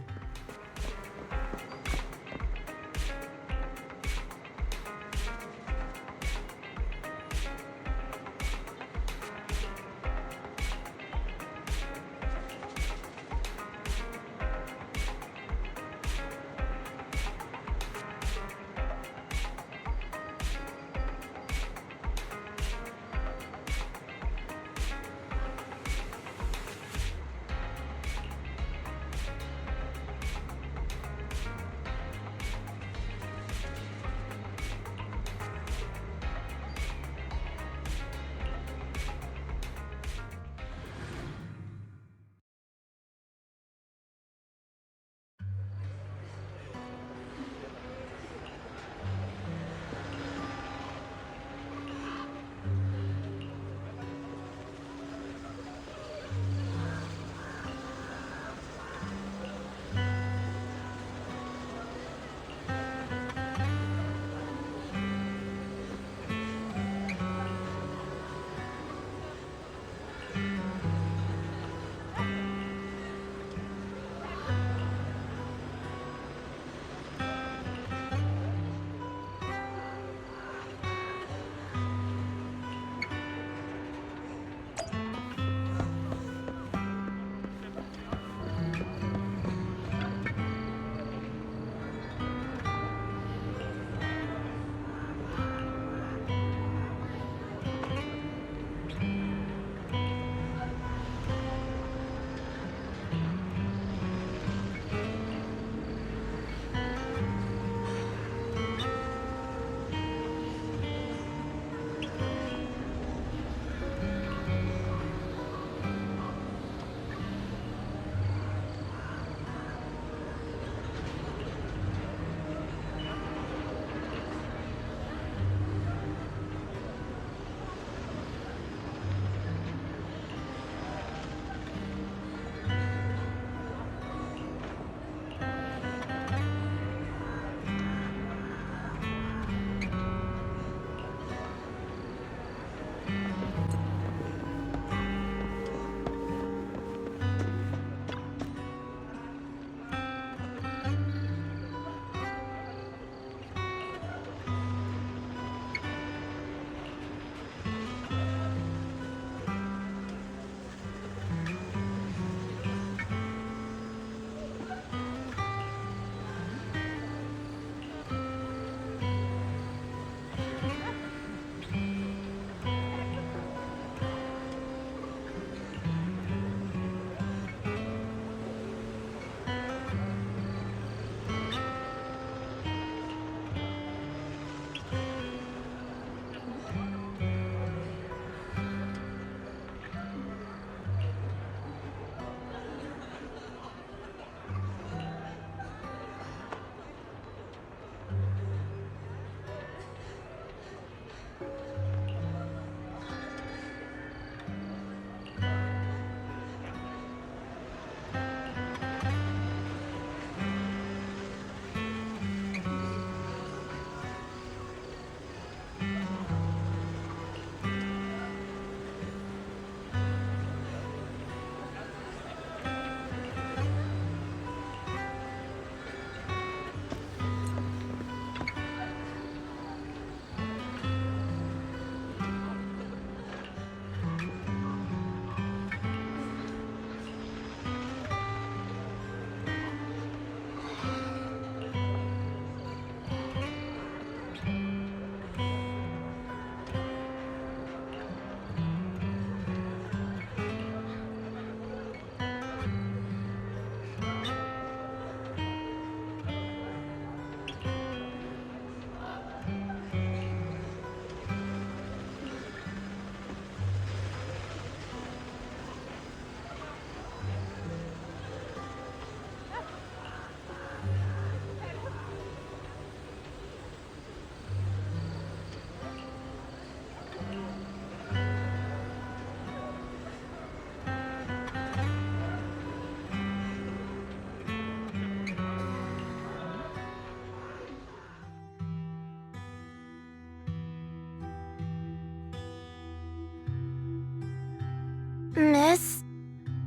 Miss,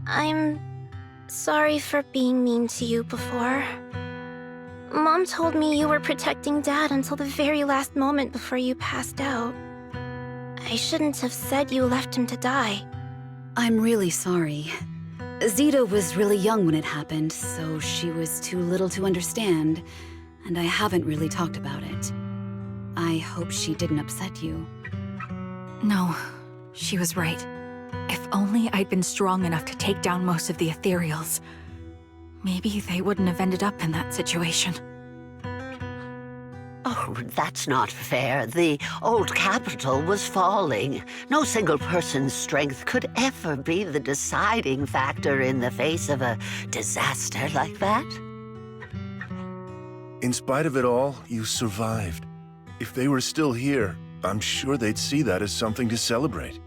I'm sorry for being mean to you before. Mom told me you were protecting Dad until the very last moment before you passed out. I shouldn't have said you left him to die. I'm really sorry. Zita was really young when it happened, so she was too little to understand, and I haven't really talked about it. I hope she didn't upset you. No, she was right. If only I'd been strong enough to take down most of the ethereals. Maybe they wouldn't have ended up in that situation. Oh, that's not fair. The old capital was falling. No single person's strength could ever be the deciding factor in the face of a disaster like that. In spite of it all, you survived. If they were still here, I'm sure they'd see that as something to celebrate.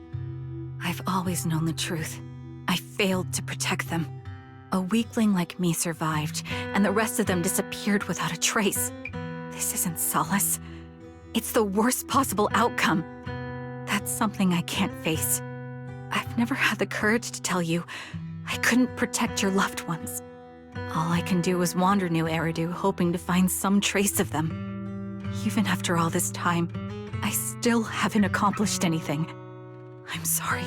I've always known the truth. I failed to protect them. A weakling like me survived, and the rest of them disappeared without a trace. This isn't solace. It's the worst possible outcome. That's something I can't face. I've never had the courage to tell you I couldn't protect your loved ones. All I can do is wander New Eridu, hoping to find some trace of them. Even after all this time, I still haven't accomplished anything. I'm sorry.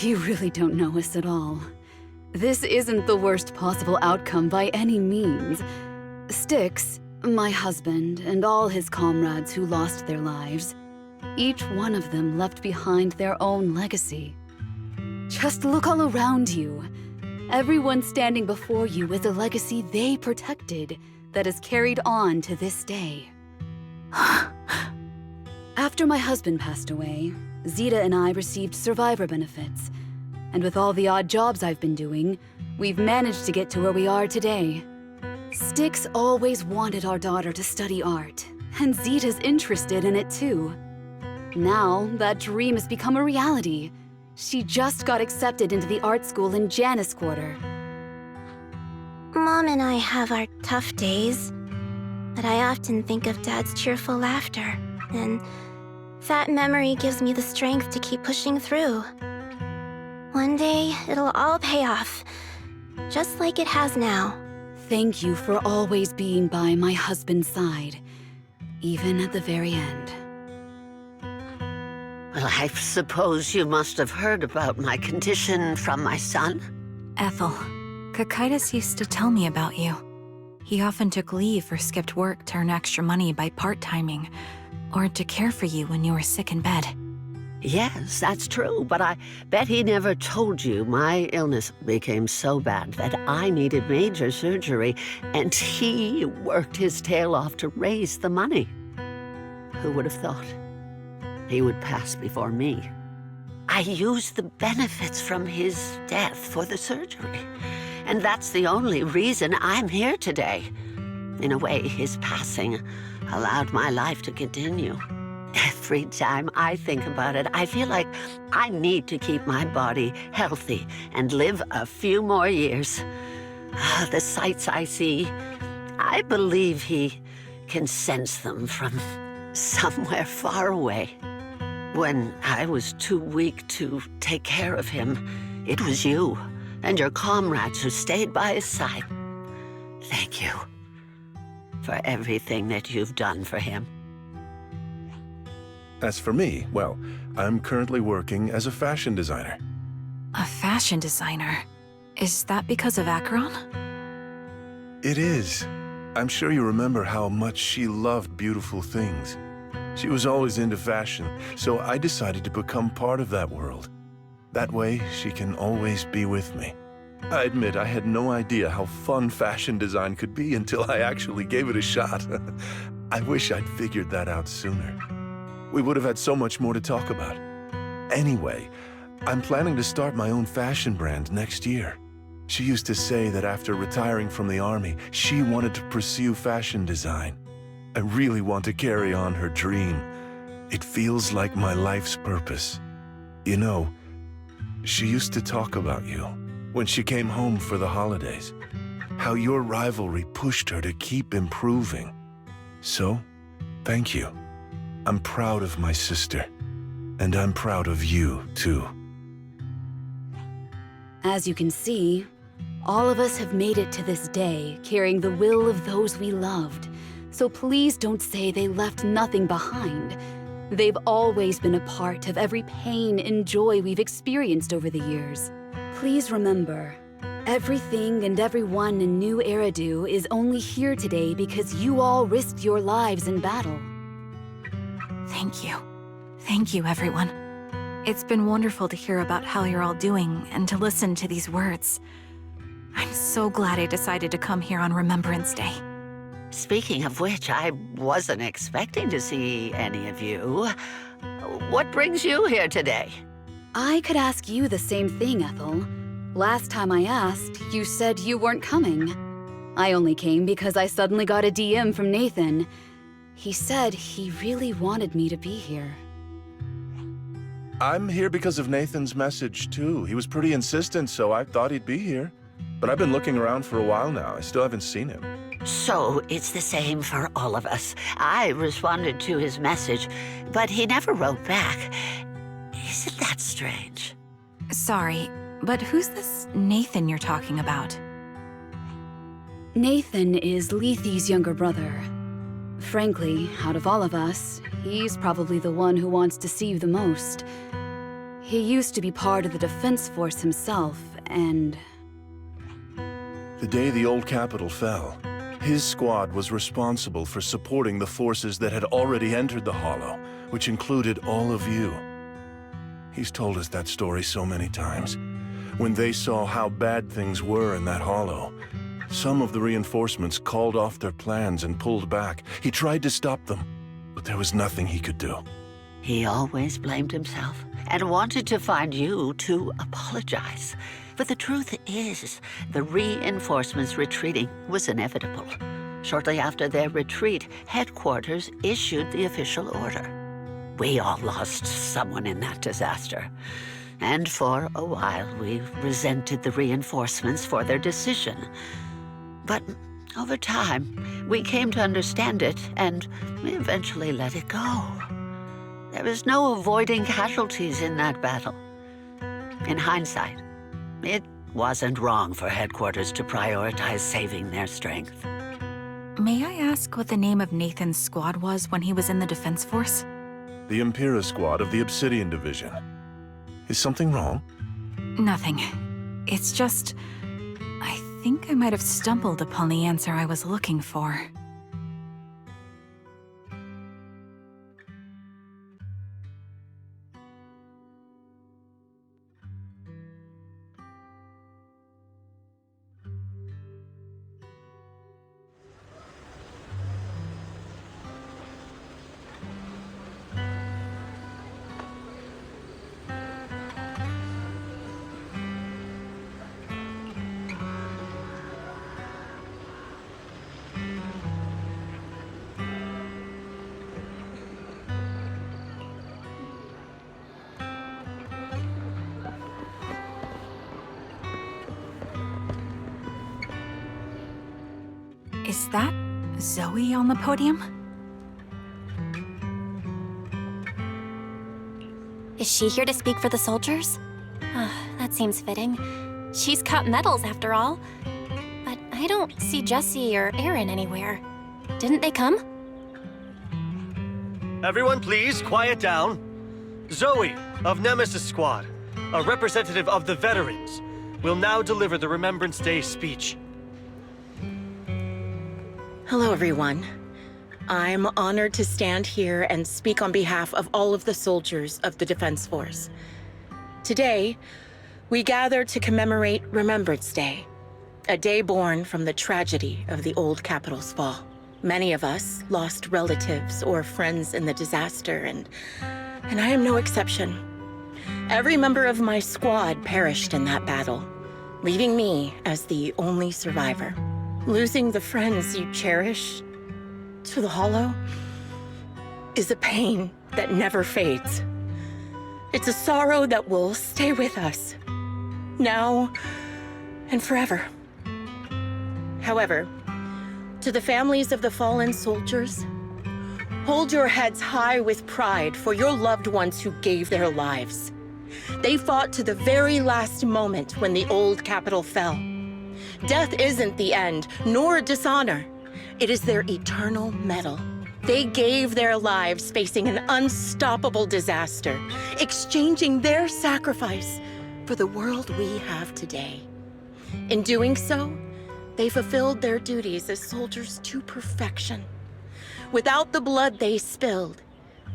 You really don't know us at all. This isn't the worst possible outcome by any means. Styx, my husband, and all his comrades who lost their lives, each one of them left behind their own legacy. Just look all around you. Everyone standing before you is a legacy they protected that is carried on to this day. After my husband passed away, Zita and I received survivor benefits. And with all the odd jobs I've been doing, we've managed to get to where we are today. Styx always wanted our daughter to study art, and Zita's interested in it too. Now, that dream has become a reality. She just got accepted into the art school in Janus Quarter. Mom and I have our tough days, but I often think of Dad's cheerful laughter, and that memory gives me the strength to keep pushing through. One day, it'll all pay off, just like it has now. Thank you for always being by my husband's side, even at the very end. Well, I suppose you must have heard about my condition from my son. Ethel, Kakaitis used to tell me about you. He often took leave or skipped work to earn extra money by part-timing, or to care for you when you were sick in bed. Yes, that's true, but I bet he never told you my illness became so bad that I needed major surgery, and he worked his tail off to raise the money. Who would have thought he would pass before me? I used the benefits from his death for the surgery, and that's the only reason I'm here today. In a way, his passing allowed my life to continue. Every time I think about it, I feel like I need to keep my body healthy and live a few more years. The sights I see, I believe he can sense them from somewhere far away. When I was too weak to take care of him, it was you and your comrades who stayed by his side. Thank you for everything that you've done for him. As for me, well, I'm currently working as a fashion designer. A fashion designer? Is that because of Acheron? It is. I'm sure you remember how much she loved beautiful things. She was always into fashion, so I decided to become part of that world. That way, she can always be with me. I admit I had no idea how fun fashion design could be until I actually gave it a shot. I wish I'd figured that out sooner. We would have had so much more to talk about. Anyway, I'm planning to start my own fashion brand next year. She used to say that after retiring from the army, she wanted to pursue fashion design. I really want to carry on her dream. It feels like my life's purpose. You know, she used to talk about you when she came home for the holidays. How your rivalry pushed her to keep improving. So, thank you. I'm proud of my sister, And I'm proud of you, too. As you can see, all of us have made it to this day, carrying the will of those we loved. So please don't say they left nothing behind. They've always been a part of every pain and joy we've experienced over the years. Please remember, everything and everyone in New Eridu is only here today because you all risked your lives in battle. Thank you. Thank you, everyone. It's been wonderful to hear about how you're all doing and to listen to these words. I'm so glad I decided to come here on Remembrance Day. Speaking of which, I wasn't expecting to see any of you. What brings you here today? I could ask you the same thing, Ethel. Last time I asked, you said you weren't coming. I only came because I suddenly got a DM from Nathan. He said he really wanted me to be here. I'm here because of Nathan's message, too. He was pretty insistent, so I thought he'd be here. But I've been looking around for a while now. I still haven't seen him. So it's the same for all of us. I responded to his message, but he never wrote back. Isn't that strange? Sorry, but who's this Nathan you're talking about? Nathan is Lethe's younger brother. Frankly, out of all of us, he's probably the one who wants to see you the most. He used to be part of the Defense Force himself, and... The day the old capital fell, his squad was responsible for supporting the forces that had already entered the Hollow, which included all of you. He's told us that story so many times. When they saw how bad things were in that Hollow, some of the reinforcements called off their plans and pulled back. He tried to stop them, but there was nothing he could do. He always blamed himself and wanted to find you to apologize. But the truth is, the reinforcements retreating was inevitable. Shortly after their retreat, headquarters issued the official order. We all lost someone in that disaster. And for a while, we resented the reinforcements for their decision. But over time, we came to understand it, and we eventually let it go. There was no avoiding casualties in that battle. In hindsight, it wasn't wrong for headquarters to prioritize saving their strength. May I ask what the name of Nathan's squad was when he was in the Defense Force? The Impera squad of the Obsidian Division. Is something wrong? Nothing. It's just... I think I might have stumbled upon the answer I was looking for. Is that Zoe on the podium? Is she here to speak for the soldiers? That seems fitting. She's got medals after all. But I don't see Jesse or Aaron anywhere. Didn't they come? Everyone please, quiet down. Zoe, of Nemesis Squad, a representative of the veterans, will now deliver the Remembrance Day speech. Hello, everyone. I'm honored to stand here and speak on behalf of all of the soldiers of the Defense Force. Today, we gather to commemorate Remembrance Day, a day born from the tragedy of the old capital's fall. Many of us lost relatives or friends in the disaster, and I am no exception. Every member of my squad perished in that battle, leaving me as the only survivor. Losing the friends you cherish to the Hollow is a pain that never fades. It's a sorrow that will stay with us, now and forever. However, to the families of the fallen soldiers, Hold your heads high with pride for your loved ones who gave their lives. They fought to the very last moment when the old capital fell. Death isn't the end, nor dishonor. It is their eternal medal. They gave their lives facing an unstoppable disaster, exchanging their sacrifice for the world we have today. In doing so, they fulfilled their duties as soldiers to perfection. Without the blood they spilled,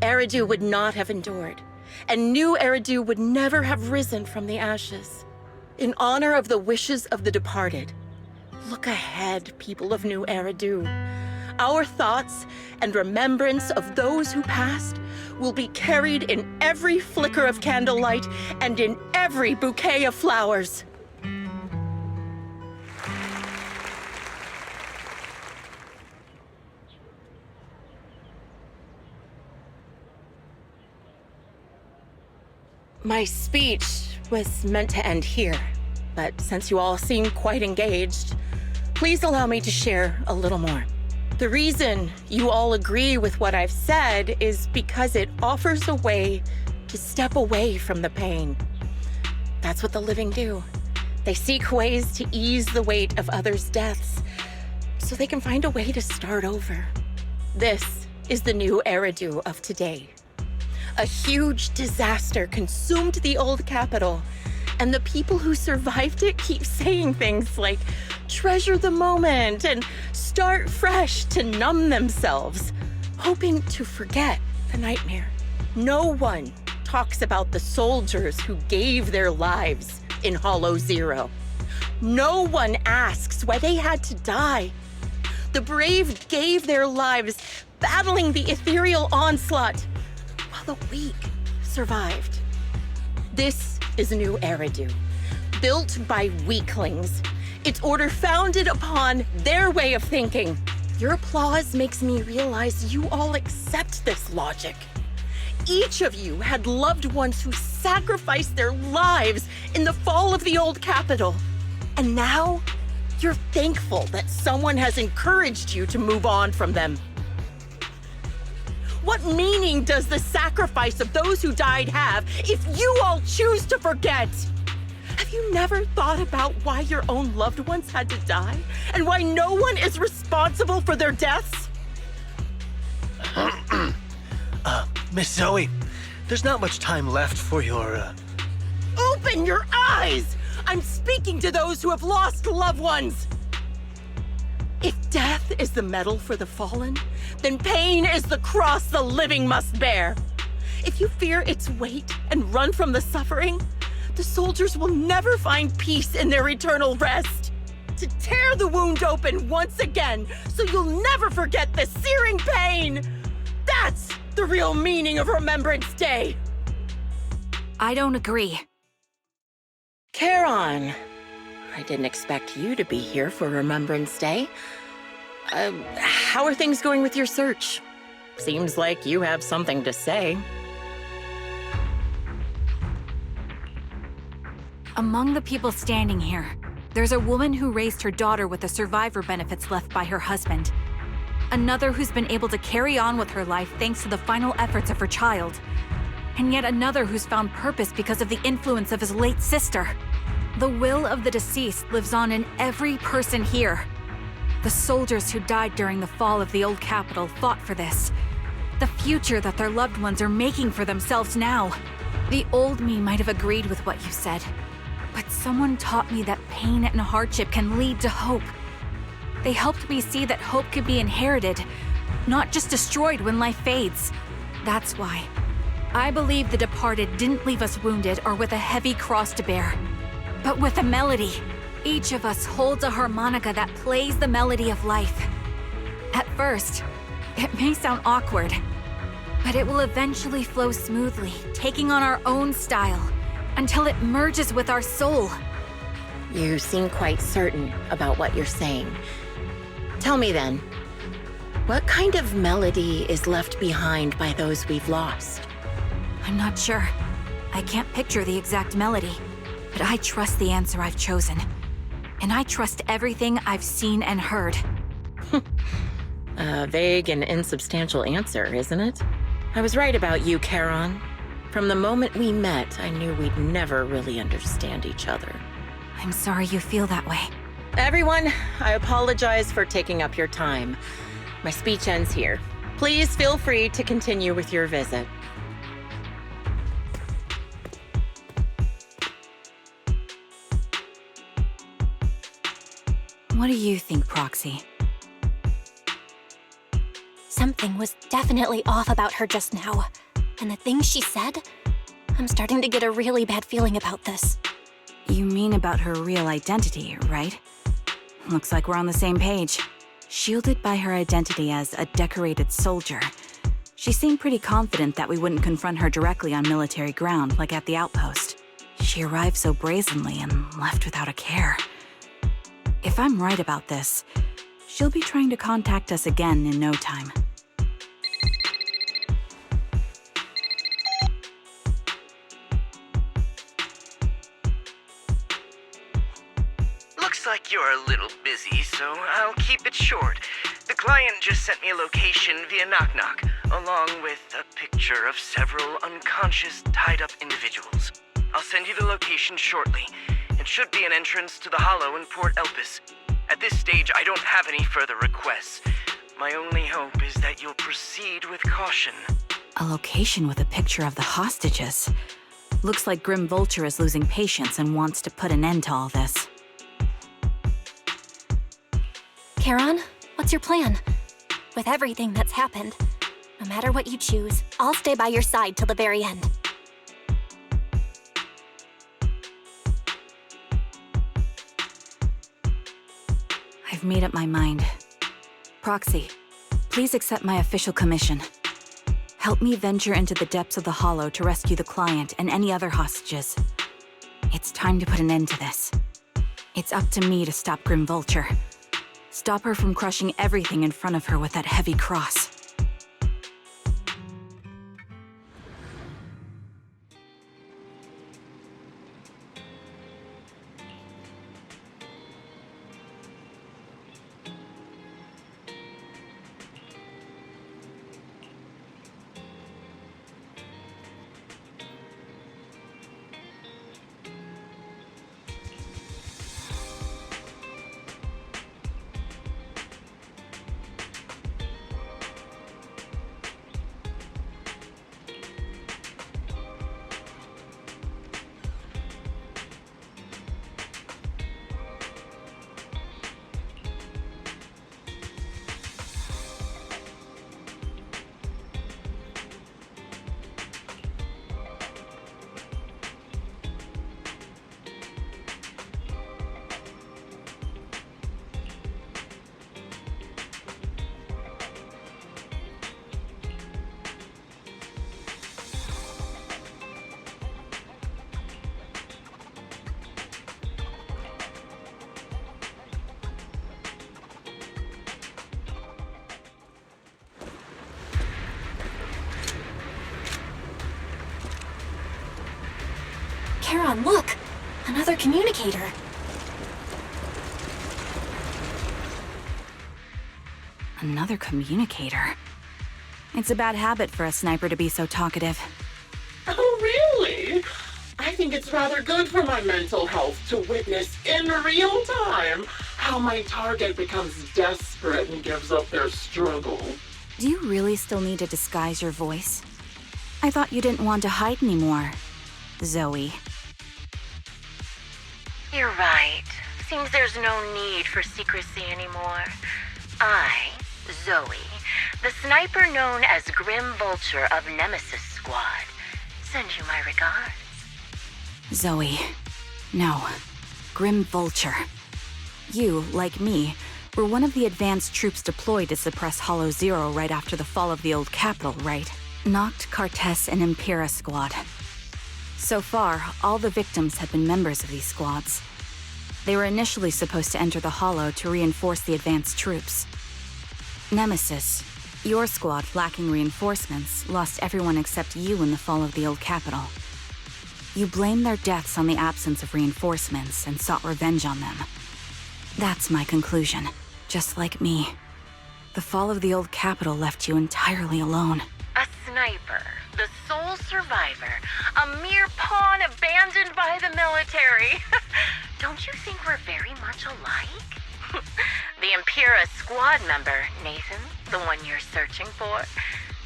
Eridu would not have endured, and new Eridu would never have risen from the ashes. In honor of the wishes of the departed, look ahead, people of New Eridu. Our thoughts and remembrance of those who passed will be carried in every flicker of candlelight and in every bouquet of flowers. My speech was meant to end here, but since you all seem quite engaged, please allow me to share a little more. The reason you all agree with what I've said is because it offers a way to step away from the pain. That's what the living do. They seek ways to ease the weight of others' deaths so they can find a way to start over. This is the new Eridu of today. A huge disaster consumed the old capital, and the people who survived it keep saying things like, treasure the moment and start fresh to numb themselves, hoping to forget the nightmare. No one talks about the soldiers who gave their lives in Hollow Zero. No one asks why they had to die. The brave gave their lives battling the ethereal onslaught, while the weak survived. This is New Eridu, built by weaklings. Its order founded upon their way of thinking. Your applause makes me realize you all accept this logic. Each of you had loved ones who sacrificed their lives in the fall of the old capital. And now, you're thankful that someone has encouraged you to move on from them. What meaning does the sacrifice of those who died have if you all choose to forget? Have you never thought about why your own loved ones had to die? And why no one is responsible for their deaths? Miss Zoe, there's not much time left for your, Open your eyes! I'm speaking to those who have lost loved ones! If death is the medal for the fallen, then pain is the cross the living must bear. If you fear its weight and run from the suffering, the soldiers will never find peace in their eternal rest. To tear the wound open once again, so you'll never forget the searing pain! That's the real meaning of Remembrance Day! I don't agree. Charon, I didn't expect you to be here for Remembrance Day. How are things going with your search? Seems like you have something to say. Among the people standing here, there's a woman who raised her daughter with the survivor benefits left by her husband. Another who's been able to carry on with her life thanks to the final efforts of her child. And yet another who's found purpose because of the influence of his late sister. The will of the deceased lives on in every person here. The soldiers who died during the fall of the old capital fought for this. The future that their loved ones are making for themselves now. The old me might have agreed with what you said, but someone taught me that pain and hardship can lead to hope. They helped me see that hope could be inherited, not just destroyed when life fades. That's why I believe the departed didn't leave us wounded or with a heavy cross to bear, but with a melody. Each of us holds a harmonica that plays the melody of life. At first, it may sound awkward, but it will eventually flow smoothly, taking on our own style, until it merges with our soul. You seem quite certain about what you're saying. Tell me then, what kind of melody is left behind by those we've lost? I'm not sure. I can't picture the exact melody, but I trust the answer I've chosen. And I trust everything I've seen and heard. A vague and insubstantial answer, isn't it? I was right about you, Charon. From the moment we met, I knew we'd never really understand each other. I'm sorry you feel that way. Everyone, I apologize for taking up your time. My speech ends here. Please feel free to continue with your visit. What do you think, Proxy? Something was definitely off about her just now. And the things she said? I'm starting to get a really bad feeling about this. You mean about her real identity, right? Looks like we're on the same page. Shielded by her identity as a decorated soldier, she seemed pretty confident that we wouldn't confront her directly on military ground like at the outpost. She arrived so brazenly and left without a care. If I'm right about this, she'll be trying to contact us again in no time. Looks like you're a little busy, so I'll keep it short. The client just sent me a location via Knock Knock, along with a picture of several unconscious, tied-up individuals. I'll send you the location shortly. It should be an entrance to the Hollow in Port Elpis. At this stage, I don't have any further requests. My only hope is that you'll proceed with caution. A location with a picture of the hostages. Looks like Grim Vulture is losing patience and wants to put an end to all this. Charon, what's your plan? With everything that's happened, no matter what you choose, I'll stay by your side till the very end. I've made up my mind. Proxy, please accept my official commission. Help me venture into the depths of the Hollow to rescue the client and any other hostages. It's time to put an end to this. It's up to me to stop Grim Vulture. Stop her from crushing everything in front of her with that heavy cross. Charon, look! Another communicator. Another communicator? It's a bad habit for a sniper to be so talkative. Oh, really? I think it's rather good for my mental health to witness in real time how my target becomes desperate and gives up their struggle. Do you really still need to disguise your voice? I thought you didn't want to hide anymore, Zoe. You're right. Seems there's no need for secrecy anymore. I, Zoe, the sniper known as Grim Vulture of Nemesis Squad, send you my regards. Zoe. No. Grim Vulture. You, like me, were one of the advanced troops deployed to suppress Hollow Zero right after the fall of the old capital, right? Noct, Cartes, and Impera Squad. So far, all the victims have been members of these squads. They were initially supposed to enter the Hollow to reinforce the advanced troops. Nemesis, your squad, lacking reinforcements, lost everyone except you in the fall of the old capital. You blamed their deaths on the absence of reinforcements and sought revenge on them. That's my conclusion. Just like me. The fall of the old capital left you entirely alone. A sniper, the sole survivor, a mere pawn abandoned by the military. Don't you think we're very much alike? The Impera squad member, Nathan, the one you're searching for,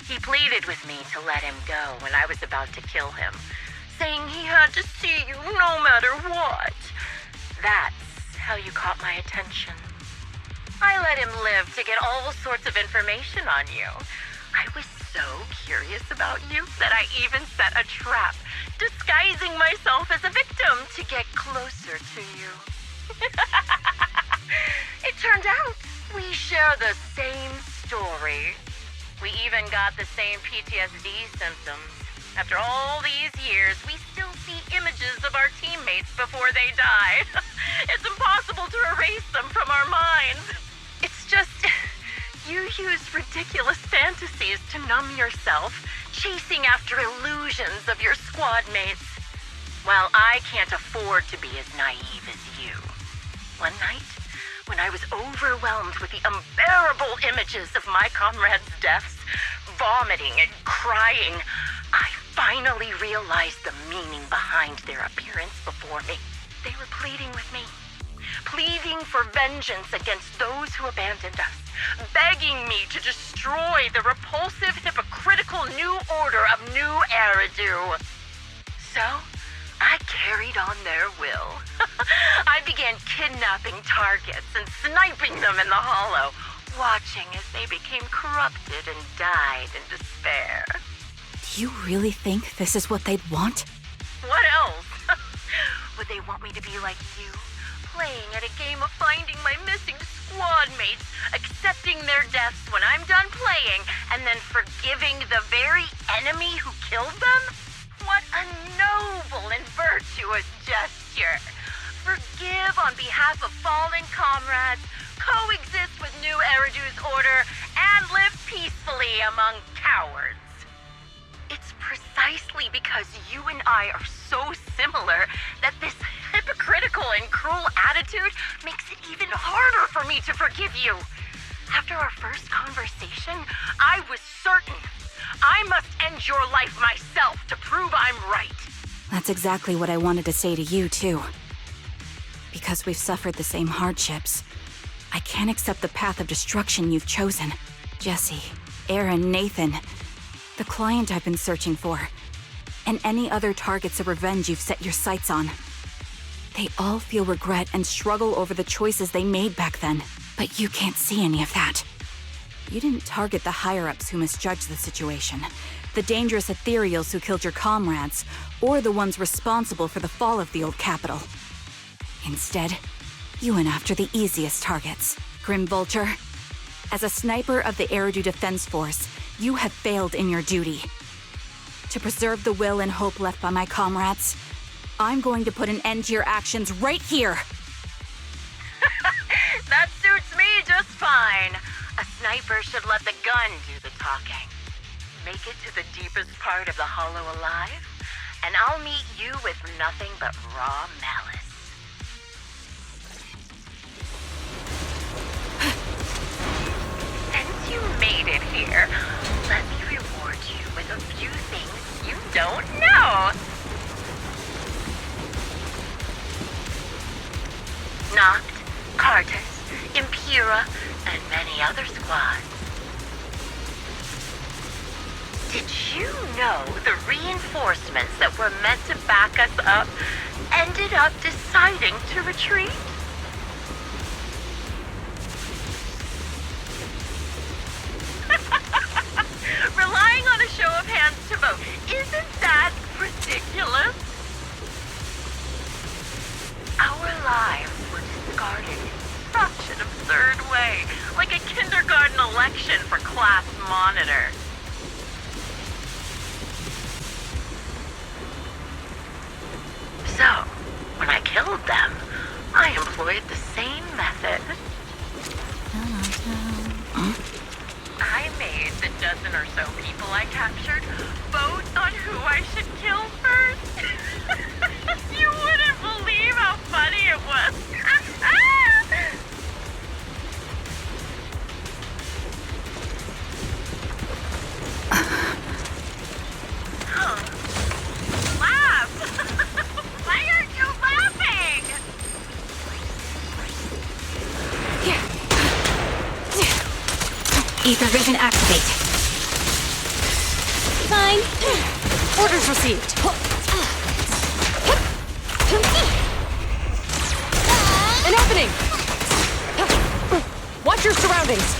he pleaded with me to let him go when I was about to kill him, saying he had to see you no matter what. That's how you caught my attention. I let him live to get all sorts of information on you. I was so curious about you that I even set a trap, disguising myself as a victim to get closer to you. It turned out we share the same story. We even got the same PTSD symptoms. After all these years, we still see images of our teammates before they die. It's impossible to erase them from our minds. It's just, you use ridiculous fantasies to numb yourself, chasing after illusions of your squad mates. Well, I can't afford to be as naive as you. One night, when I was overwhelmed with the unbearable images of my comrades' deaths, vomiting and crying, I finally realized the meaning behind their appearance before me. They were pleading with me, pleading for vengeance against those who abandoned us, begging me to destroy the repulsive, hypocritical new order of New Eridu. So, I carried on their will. I began kidnapping targets and sniping them in the hollow, watching as they became corrupted and died in despair. Do you really think this is what they'd want? What else? Would they want me to be like you, playing at a game of finding my missing squad mates, accepting their deaths when I'm done playing, and then forgiving the very enemy who killed them? What a noble and virtuous gesture! Forgive on behalf of fallen comrades, coexist with New Eridu's order, and live peacefully among cowards. It's precisely because you and I are so similar that this hypocritical and cruel attitude makes it even harder for me to forgive you. After our first conversation, I was certain I must end your life myself to prove I'm right. That's exactly what I wanted to say to you, too. Because we've suffered the same hardships, I can't accept the path of destruction you've chosen. Jesse, Aaron, Nathan, the client I've been searching for, and any other targets of revenge you've set your sights on. They all feel regret and struggle over the choices they made back then, but you can't see any of that. You didn't target the higher-ups who misjudged the situation, the dangerous ethereals who killed your comrades, or the ones responsible for the fall of the old capital. Instead, you went after the easiest targets. Grim Vulture, as a sniper of the Eridu Defense Force, you have failed in your duty. To preserve the will and hope left by my comrades, I'm going to put an end to your actions right here! That suits me just fine. A sniper should let the gun do the talking. Make it to the deepest part of the hollow alive, and I'll meet you with nothing but raw malice. Since you made it here, let me reward you with a few things you don't know. Noct, Cartus, Impera, and many other squads. Did you know the reinforcements that were meant to back us up ended up deciding to retreat? Relying on a show of hands to vote, isn't that ridiculous? Our lives were discarded in such an absurd way, like a kindergarten election for class monitor. So, when I killed them, I employed the same method. I made the dozen or so people I captured vote on who I should kill first. You wouldn't believe how funny it was. Ether vision activate. Fine. Orders received. An opening! Watch your surroundings!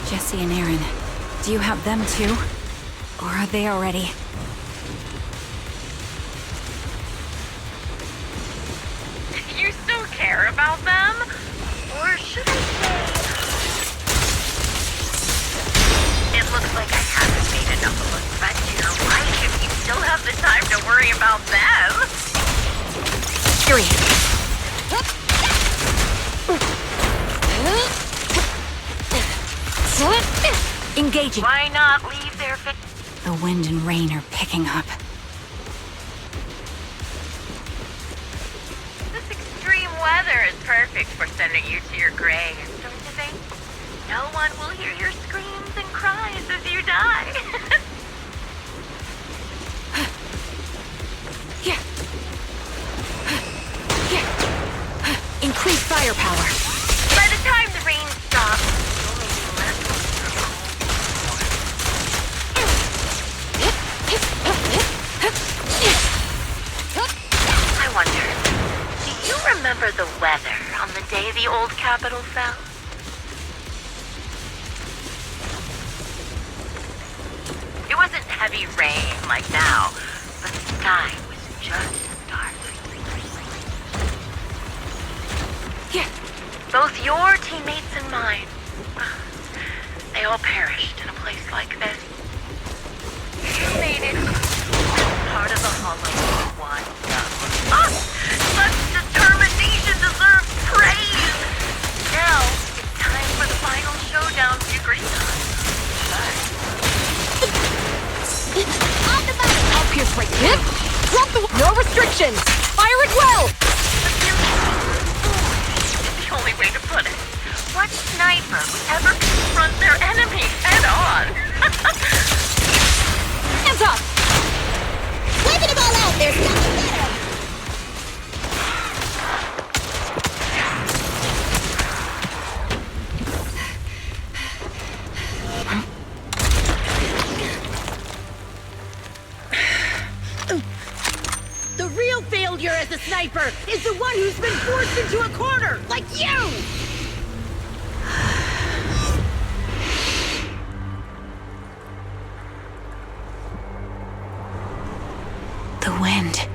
Jesse and Aaron, do you have them too? Or are they already? You still care about them? Or should I say... It looks like I haven't made enough of a threat to your life if you still have the time to worry about them. Period. Engaging. Why not leave their... The wind and rain are picking up. This extreme weather is perfect for sending you to your grave, don't you think? No one will hear your screams and cries as you die. Increase firepower. By the time the rain stops, you'll maybe less miserable. I wonder, do you remember the weather on the day the old capital fell? It wasn't heavy rain like now, but the sky was just dark. Both your teammates and mine. They all perished in a place like this. You made it part of the Hollow one. Such determination deserves praise! Now, it's time for the final showdown, Secret. I'll pierce right here. Drop the... No restrictions! Fire it well! The only way to put it. What sniper would ever confront their enemy head on? Hands up! Wiping them all out, there's nothing better! The real failure as a sniper is the one who's been forced into a corner, like you! The wind.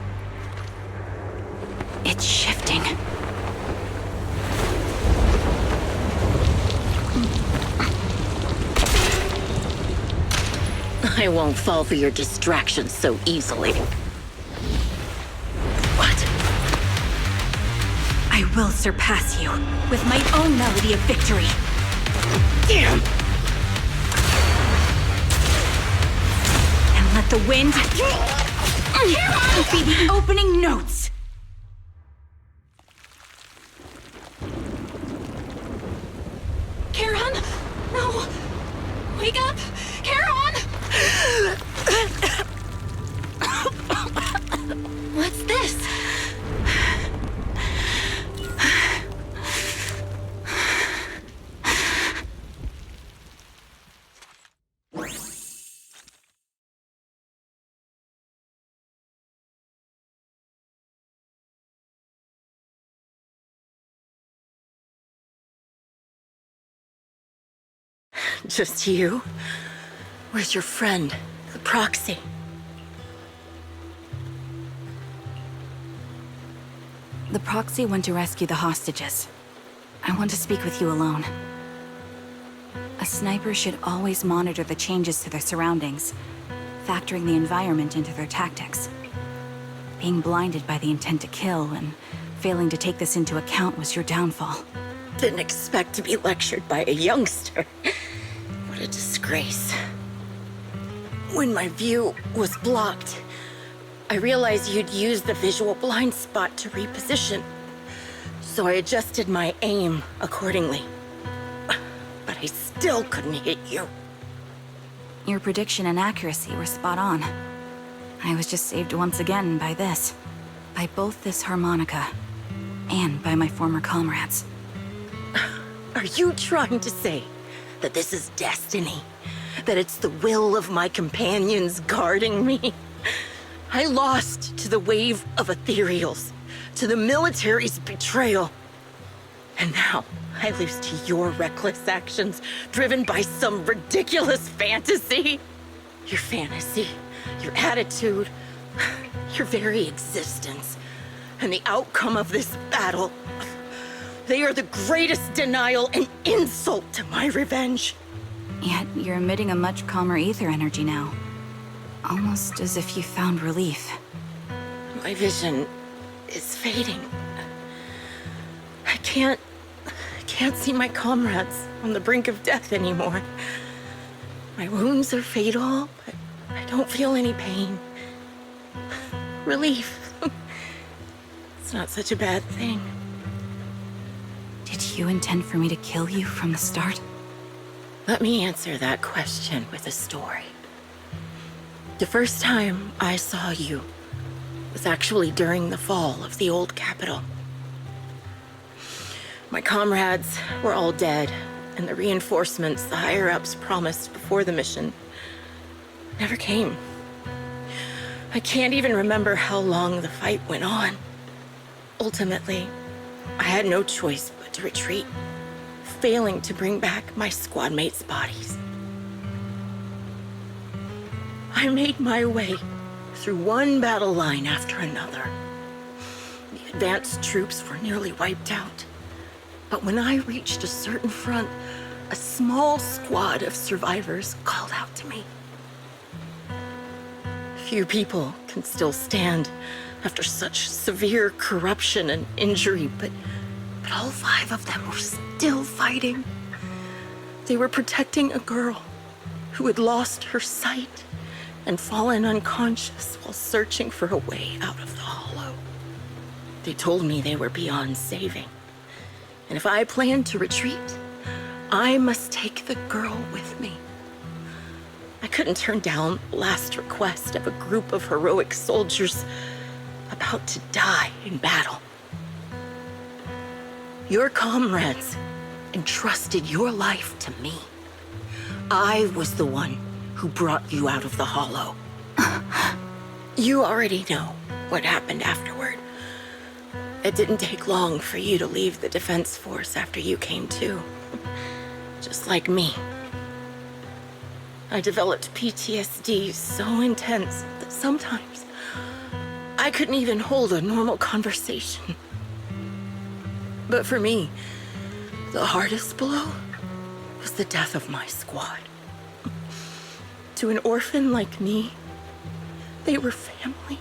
It's shifting. I won't fall for your distractions so easily. What? I will surpass you with my own melody of victory. Damn! And let the wind be the opening notes. Charon? No! Wake up! Charon! What's this? Just you? Where's your friend, the proxy? The proxy went to rescue the hostages. I want to speak with you alone. A sniper should always monitor the changes to their surroundings, factoring the environment into their tactics. Being blinded by the intent to kill and failing to take this into account was your downfall. Didn't expect to be lectured by a youngster. What a disgrace. When my view was blocked, I realized you'd used the visual blind spot to reposition. So I adjusted my aim accordingly. But I still couldn't hit you. Your prediction and accuracy were spot on. I was just saved once again by this. by both this harmonica and by my former comrades. Are you trying to say that this is destiny? That it's the will of my companions guarding me? I lost to the wave of ethereals, to the military's betrayal. And now I lose to your reckless actions, driven by some ridiculous fantasy. Your fantasy, your attitude, your very existence, and the outcome of this battle. They are the greatest denial and insult to my revenge. Yet you're emitting a much calmer ether energy now. Almost as if you found relief. My vision is fading. I can't see my comrades on the brink of death anymore. My wounds are fatal, but I don't feel any pain. Relief. It's not such a bad thing. Did you intend for me to kill you from the start? Let me answer that question with a story. The first time I saw you was actually during the fall of the old capital. My comrades were all dead, and the reinforcements the higher-ups promised before the mission never came. I can't even remember how long the fight went on. Ultimately, I had no choice but to retreat, failing to bring back my squad mates' bodies. I made my way through one battle line after another. The advanced troops were nearly wiped out. But when I reached a certain front, a small squad of survivors called out to me. Few people can still stand after such severe corruption and injury, but all 5 of them were still fighting. They were protecting a girl who had lost her sight and fallen unconscious while searching for a way out of the hollow. They told me they were beyond saving, and if I planned to retreat, I must take the girl with me. I couldn't turn down the last request of a group of heroic soldiers about to die in battle. Your comrades entrusted your life to me. I was the one who brought you out of the hollow. You already know what happened afterward. It didn't take long for you to leave the Defense Force after you came to. Just like me. I developed PTSD so intense that sometimes I couldn't even hold a normal conversation. But for me, the hardest blow was the death of my squad. To an orphan like me, they were family.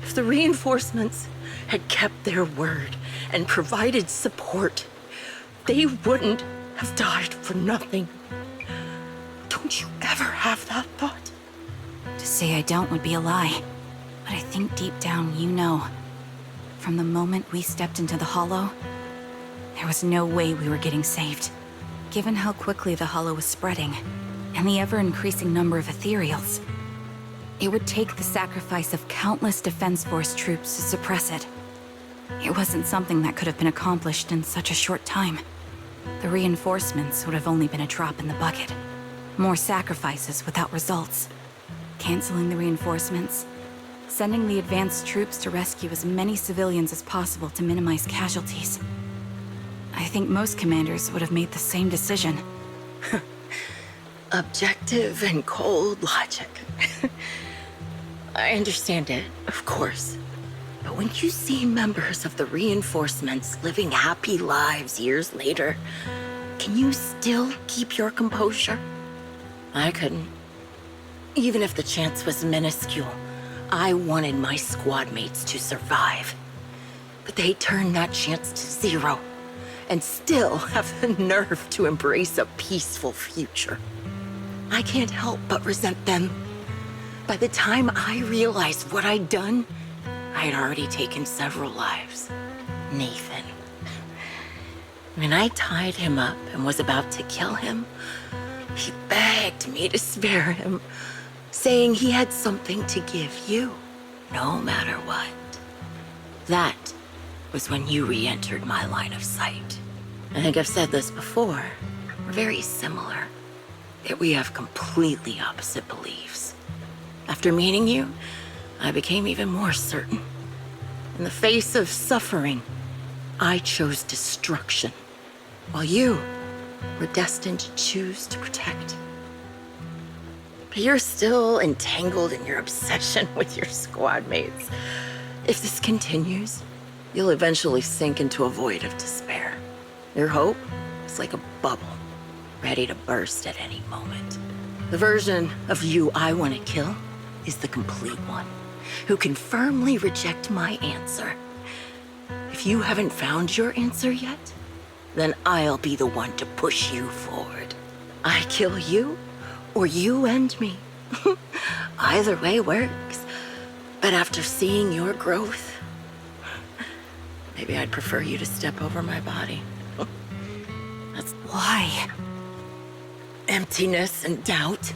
If the reinforcements had kept their word and provided support, they wouldn't have died for nothing. Don't you ever have that thought? To say I don't would be a lie. But I think deep down you know. From the moment we stepped into the hollow, there was no way we were getting saved. Given how quickly the hollow was spreading, and the ever-increasing number of ethereals, it would take the sacrifice of countless Defense Force troops to suppress it. It wasn't something that could have been accomplished in such a short time. The reinforcements would have only been a drop in the bucket. More sacrifices without results. Canceling the reinforcements, sending the advanced troops to rescue as many civilians as possible to minimize casualties. I think most commanders would have made the same decision. Objective and cold logic. I understand it, of course. But when you see members of the reinforcements living happy lives years later, can you still keep your composure? I couldn't. Even if the chance was minuscule, I wanted my squad mates to survive. But they turned that chance to zero, and still have the nerve to embrace a peaceful future. I can't help but resent them. By the time I realized what I'd done, I had already taken several lives. Nathan. When I tied him up and was about to kill him, he begged me to spare him, saying he had something to give you, no matter what. That was when you re-entered my line of sight. I think I've said this before. We're very similar, yet we have completely opposite beliefs. After meeting you, I became even more certain. In the face of suffering, I chose destruction, while you were destined to choose to protect. But you're still entangled in your obsession with your squad mates. If this continues, you'll eventually sink into a void of despair. Your hope is like a bubble, ready to burst at any moment. The version of you I want to kill is the complete one, who can firmly reject my answer. If you haven't found your answer yet, then I'll be the one to push you forward. I kill you, or you end me. Either way works. But after seeing your growth, maybe I'd prefer you to step over my body. That's Why? emptiness and doubt.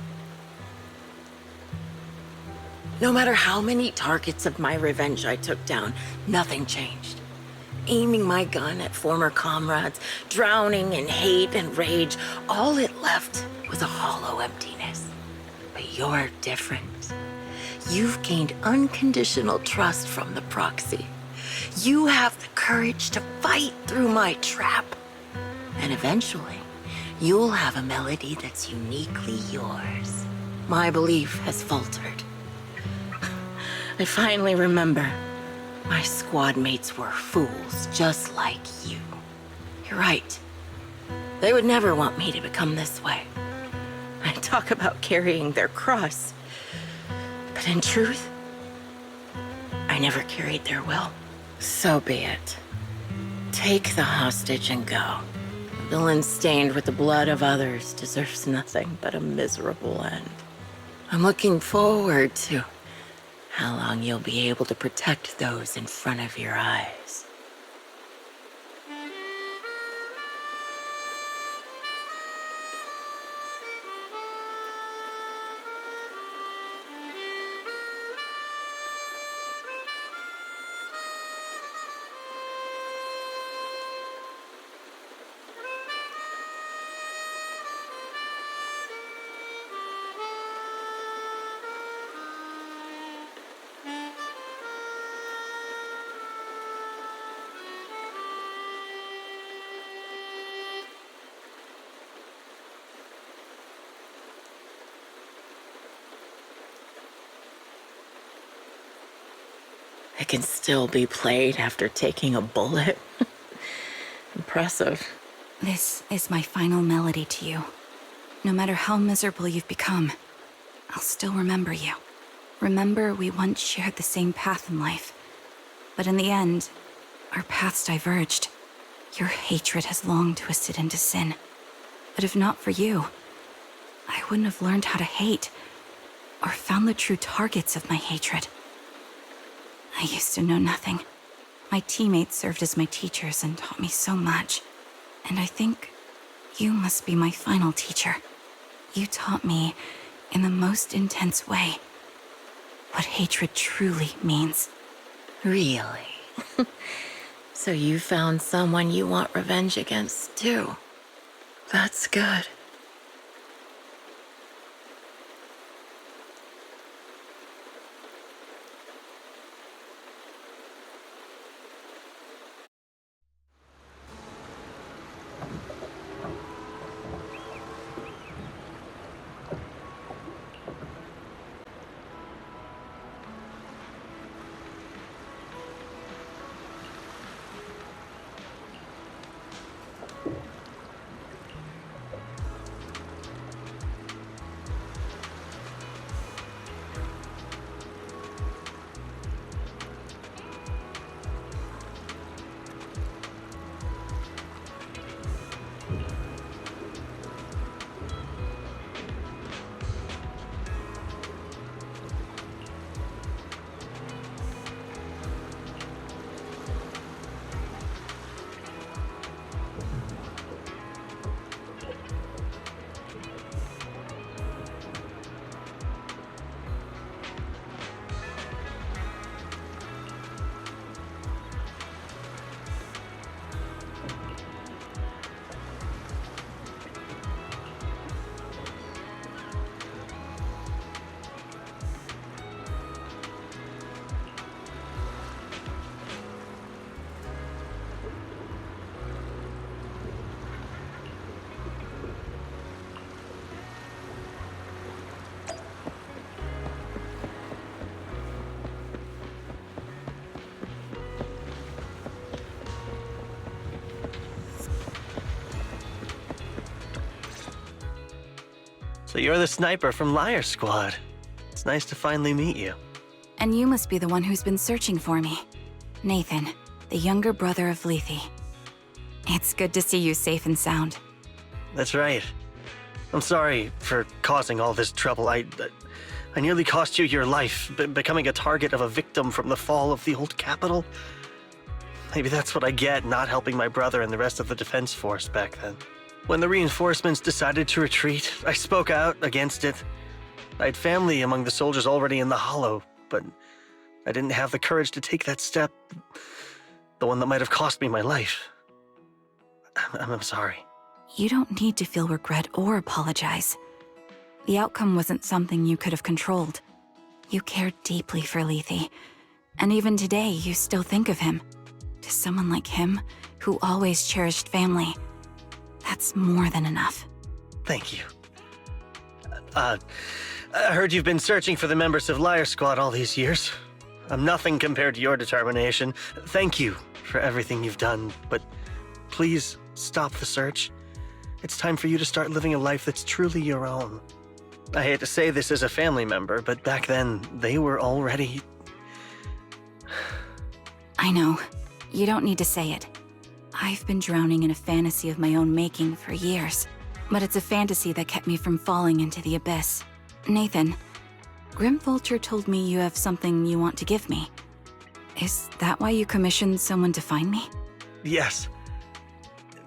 No matter how many targets of my revenge I took down, nothing changed. Aiming my gun at former comrades, drowning in hate and rage, all it left was a hollow emptiness. But you're different. You've gained unconditional trust from the proxy. You have the courage to fight through my trap. And eventually, you'll have a melody that's uniquely yours. My belief has faltered. I finally remember. My squad mates were fools, just like you. You're right. They would never want me to become this way. I talk about carrying their cross. But in truth, I never carried their will. So be it. Take the hostage and go. A villain stained with the blood of others deserves nothing but a miserable end. I'm looking forward to how long you'll be able to protect those in front of your eyes. It can still be played after taking a bullet. Impressive. This is my final melody to you. No matter how miserable you've become, I'll still remember you. Remember we once shared the same path in life. But in the end, our paths diverged. Your hatred has long twisted into sin. But if not for you, I wouldn't have learned how to hate, or found the true targets of my hatred. I used to know nothing. My teammates served as my teachers and taught me so much. And I think you must be my final teacher. You taught me, in the most intense way, what hatred truly means. Really? So you found someone you want revenge against, too. That's good. So you're the sniper from Liar Squad. It's nice to finally meet you. And you must be the one who's been searching for me. Nathan, the younger brother of Lethe. It's good to see you safe and sound. That's right. I'm sorry for causing all this trouble. I nearly cost you your life, becoming a target of a victim from the fall of the old capital. Maybe that's what I get not helping my brother and the rest of the defense force back then. When the reinforcements decided to retreat, I spoke out against it. I had family among the soldiers already in the Hollow, but I didn't have the courage to take that step, the one that might have cost me my life. I'm sorry. You don't need to feel regret or apologize. The outcome wasn't something you could have controlled. You cared deeply for Lethe, and even today you still think of him. To someone like him, who always cherished family, that's more than enough. Thank you. I heard you've been searching for the members of Liar Squad all these years. I'm nothing compared to your determination. Thank you for everything you've done, but please stop the search. It's time for you to start living a life that's truly your own. I hate to say this as a family member, but back then, they were already... I know. You don't need to say it. I've been drowning in a fantasy of my own making for years, but it's a fantasy that kept me from falling into the abyss. Nathan, Grim Vulture told me you have something you want to give me. Is that why you commissioned someone to find me? Yes.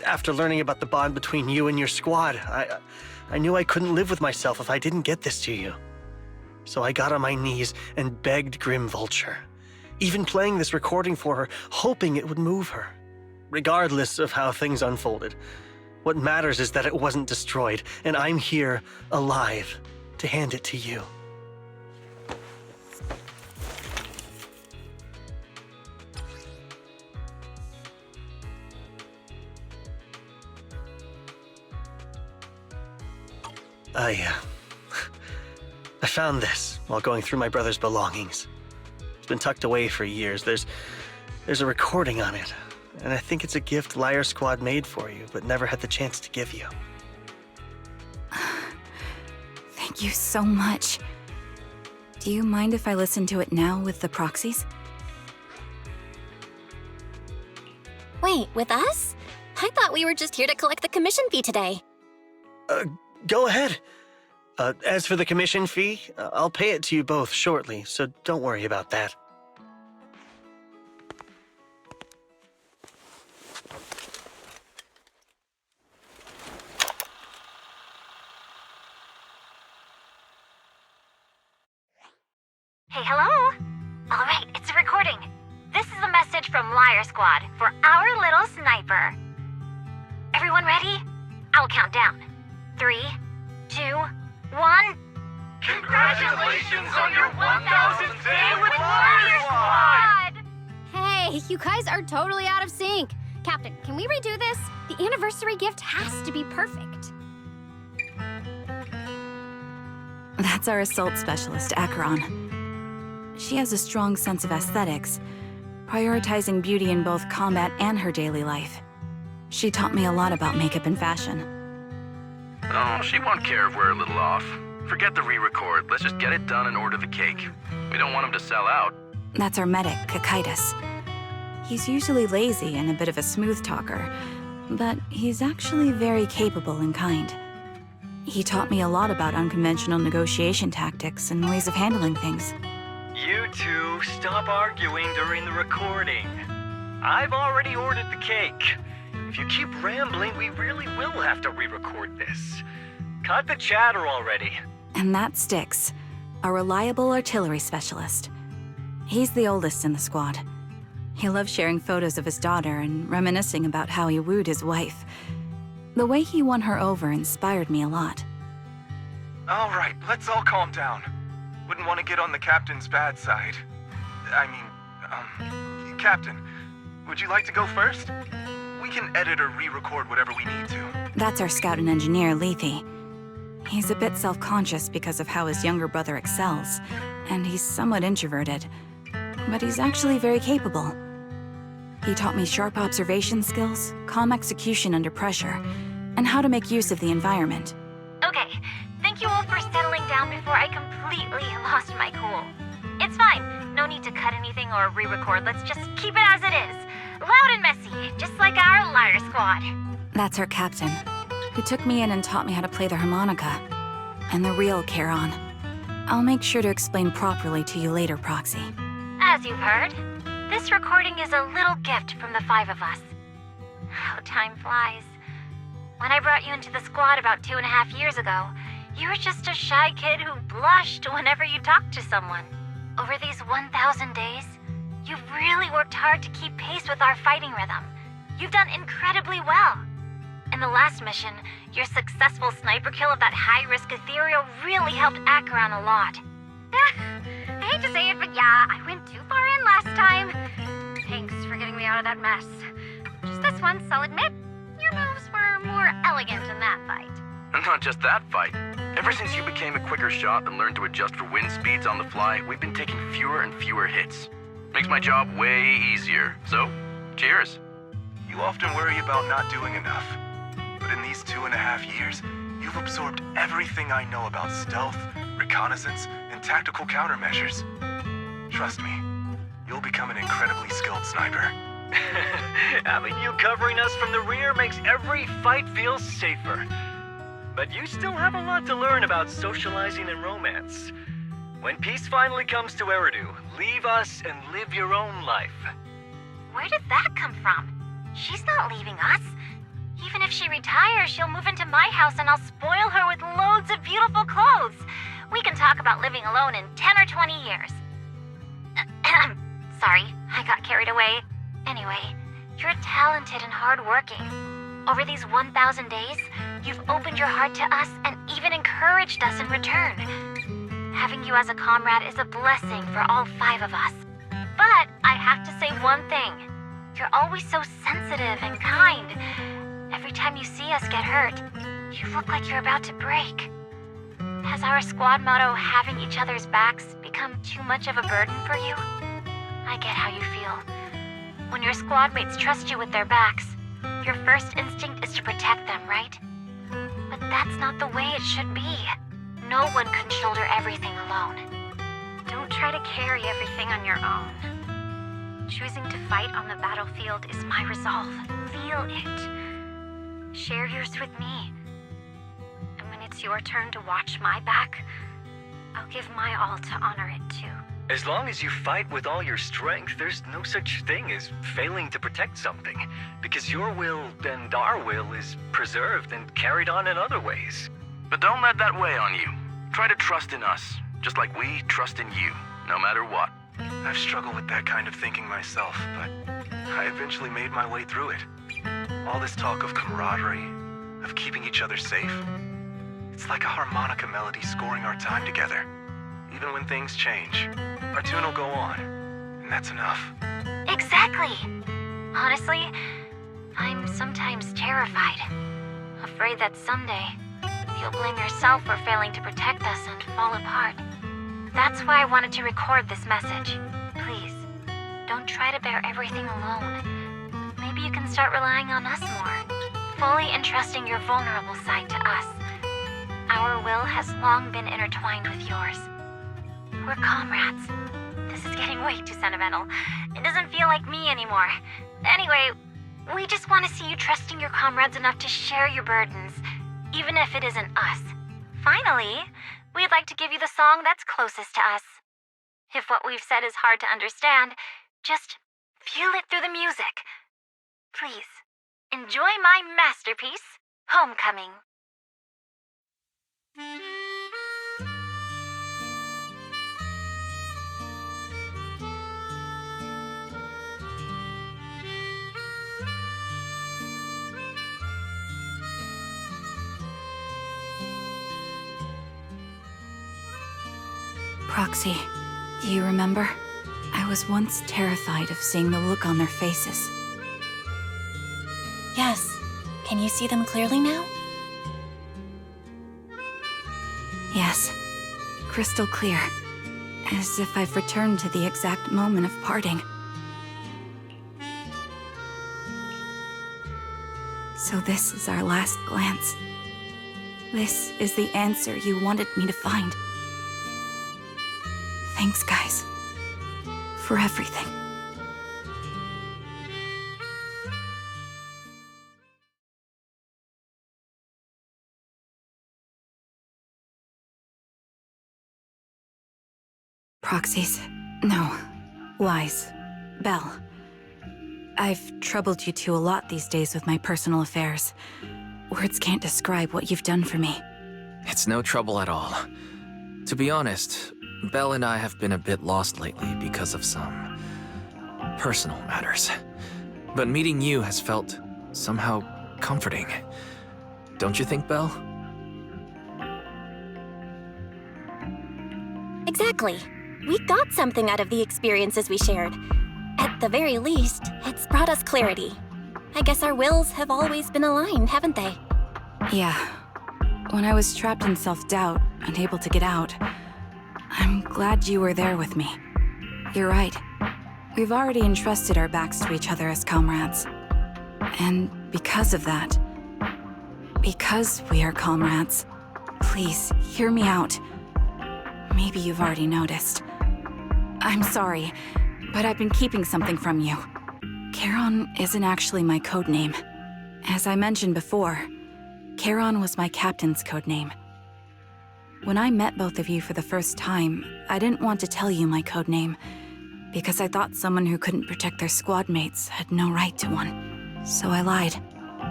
After learning about the bond between you and your squad, I knew I couldn't live with myself if I didn't get this to you. So I got on my knees and begged Grim Vulture, even playing this recording for her, hoping it would move her. Regardless of how things unfolded, what matters is that it wasn't destroyed, and I'm here, alive, to hand it to you. I found this while going through my brother's belongings. It's been tucked away for years. There's a recording on it, and I think it's a gift Liar Squad made for you, but never had the chance to give you. Thank you so much. Do you mind if I listen to it now with the proxies? Wait, with us? I thought we were just here to collect the commission fee today. Go ahead. As for the commission fee, I'll pay it to you both shortly, so don't worry about that. Hey, hello? All right, it's a recording. This is a message from Liar Squad for our little sniper. Everyone ready? I'll count down. 3, 2, 1. Congratulations on your 1000th day with Liar Squad! Hey, you guys are totally out of sync. Captain, can we redo this? The anniversary gift has to be perfect. That's our assault specialist, Acheron. She has a strong sense of aesthetics, prioritizing beauty in both combat and her daily life. She taught me a lot about makeup and fashion. Oh, she won't care if we're a little off. Forget the re-record. Let's just get it done and order the cake. We don't want him to sell out. That's our medic, Kakaitis. He's usually lazy and a bit of a smooth talker, but he's actually very capable and kind. He taught me a lot about unconventional negotiation tactics and ways of handling things. You two, stop arguing during the recording. I've already ordered the cake. If you keep rambling, we really will have to re-record this. Cut the chatter already. And that's Styx, a reliable artillery specialist. He's the oldest in the squad. He loves sharing photos of his daughter and reminiscing about how he wooed his wife. The way he won her over inspired me a lot. All right, let's all calm down. Wouldn't want to get on the captain's bad side. Captain, would you like to go first? We can edit or re-record whatever we need to. That's our scout and engineer, Lethe. He's a bit self-conscious because of how his younger brother excels, and he's somewhat introverted, but he's actually very capable. He taught me sharp observation skills, calm execution under pressure, and how to make use of the environment. Okay, thank you all calming down before I completely lost my cool. It's fine. No need to cut anything or re-record. Let's just keep it as it is. Loud and messy, just like our liar squad. That's our captain, who took me in and taught me how to play the harmonica. And the real Charon. I'll make sure to explain properly to you later, Proxy. As you've heard, this recording is a little gift from the 5 of us. How time flies. When I brought you into the squad about 2.5 years ago, you were just a shy kid who blushed whenever you talked to someone. Over these 1,000 days, you've really worked hard to keep pace with our fighting rhythm. You've done incredibly well. In the last mission, your successful sniper kill of that high-risk ethereal really helped Acheron a lot. I hate to say it, but yeah, I went too far in last time. Thanks for getting me out of that mess. Just this once, I'll admit, your moves were more elegant in that fight. And not just that fight. Ever since you became a quicker shot and learned to adjust for wind speeds on the fly, we've been taking fewer and fewer hits. Makes my job way easier. So, cheers. You often worry about not doing enough. But in these 2.5 years, you've absorbed everything I know about stealth, reconnaissance, and tactical countermeasures. Trust me, you'll become an incredibly skilled sniper. Having you covering us from the rear makes every fight feel safer. But you still have a lot to learn about socializing and romance. When peace finally comes to Eridu, leave us and live your own life. Where did that come from? She's not leaving us. Even if she retires, she'll move into my house and I'll spoil her with loads of beautiful clothes. We can talk about living alone in 10 or 20 years. Sorry, I got carried away. Anyway, you're talented and hardworking. Over these 1,000 days, you've opened your heart to us and even encouraged us in return. Having you as a comrade is a blessing for all 5 of us. But I have to say one thing. You're always so sensitive and kind. Every time you see us get hurt, you look like you're about to break. Has our squad motto, having each other's backs, become too much of a burden for you? I get how you feel. When your squad mates trust you with their backs, your first instinct is to protect them, right? But that's not the way it should be. No one can shoulder everything alone. Don't try to carry everything on your own. Choosing to fight on the battlefield is my resolve. Feel it. Share yours with me. And when it's your turn to watch my back, I'll give my all to honor it too. As long as you fight with all your strength, there's no such thing as failing to protect something, because your will and our will is preserved and carried on in other ways. But don't let that weigh on you. Try to trust in us, just like we trust in you, no matter what. I've struggled with that kind of thinking myself, but I eventually made my way through it. All this talk of camaraderie, of keeping each other safe, it's like a harmonica melody scoring our time together. Even when things change, our tune will go on, and that's enough. Exactly. Honestly, I'm sometimes terrified. Afraid that someday, you'll blame yourself for failing to protect us and fall apart. That's why I wanted to record this message. Please, don't try to bear everything alone. Maybe you can start relying on us more, fully entrusting your vulnerable side to us. Our will has long been intertwined with yours. We're comrades. This is getting way too sentimental. It doesn't feel like me anymore. Anyway, we just want to see you trusting your comrades enough to share your burdens, even if it isn't us. Finally, we'd like to give you the song that's closest to us. If what we've said is hard to understand, just feel it through the music. Please, enjoy my masterpiece, Homecoming. Proxy, do you remember? I was once terrified of seeing the look on their faces. Yes. Can you see them clearly now? Yes. Crystal clear. As if I've returned to the exact moment of parting. So this is our last glance. This is the answer you wanted me to find. Thanks, guys. For everything. Proxies. No. Lies. Belle. I've troubled you two a lot these days with my personal affairs. Words can't describe what you've done for me. It's no trouble at all. To be honest, Belle and I have been a bit lost lately because of some personal matters. But meeting you has felt somehow comforting. Don't you think, Belle? Exactly. We got something out of the experiences we shared. At the very least, it's brought us clarity. I guess our wills have always been aligned, haven't they? Yeah. When I was trapped in self-doubt, unable to get out, I'm glad you were there with me. You're right. We've already entrusted our backs to each other as comrades. And because of that, because we are comrades, please, hear me out. Maybe you've already noticed. I'm sorry, but I've been keeping something from you. Charon isn't actually my codename. As I mentioned before, Charon was my captain's codename. When I met both of you for the first time, I didn't want to tell you my codename, because I thought someone who couldn't protect their squad mates had no right to one. So I lied.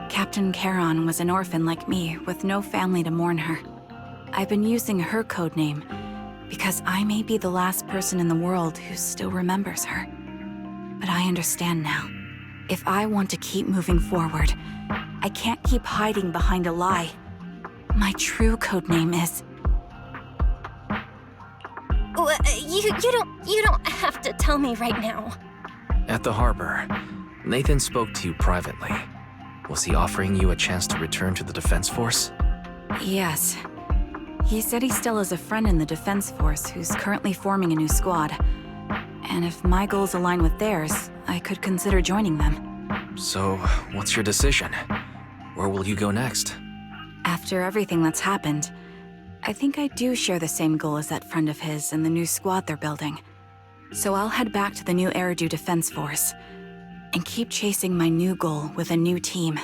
Captain Charon was an orphan like me, with no family to mourn her. I've been using her codename because I may be the last person in the world who still remembers her. But I understand now. If I want to keep moving forward, I can't keep hiding behind a lie. My true codename is... You don't have to tell me right now. At the harbor, Nathan spoke to you privately. Was he offering you a chance to return to the Defense Force? Yes. He said he still has a friend in the Defense Force who's currently forming a new squad. And if my goals align with theirs, I could consider joining them. So, what's your decision? Where will you go next? After everything that's happened, I think I do share the same goal as that friend of his and the new squad they're building. So I'll head back to the new Eridu Defense Force and keep chasing my new goal with a new team.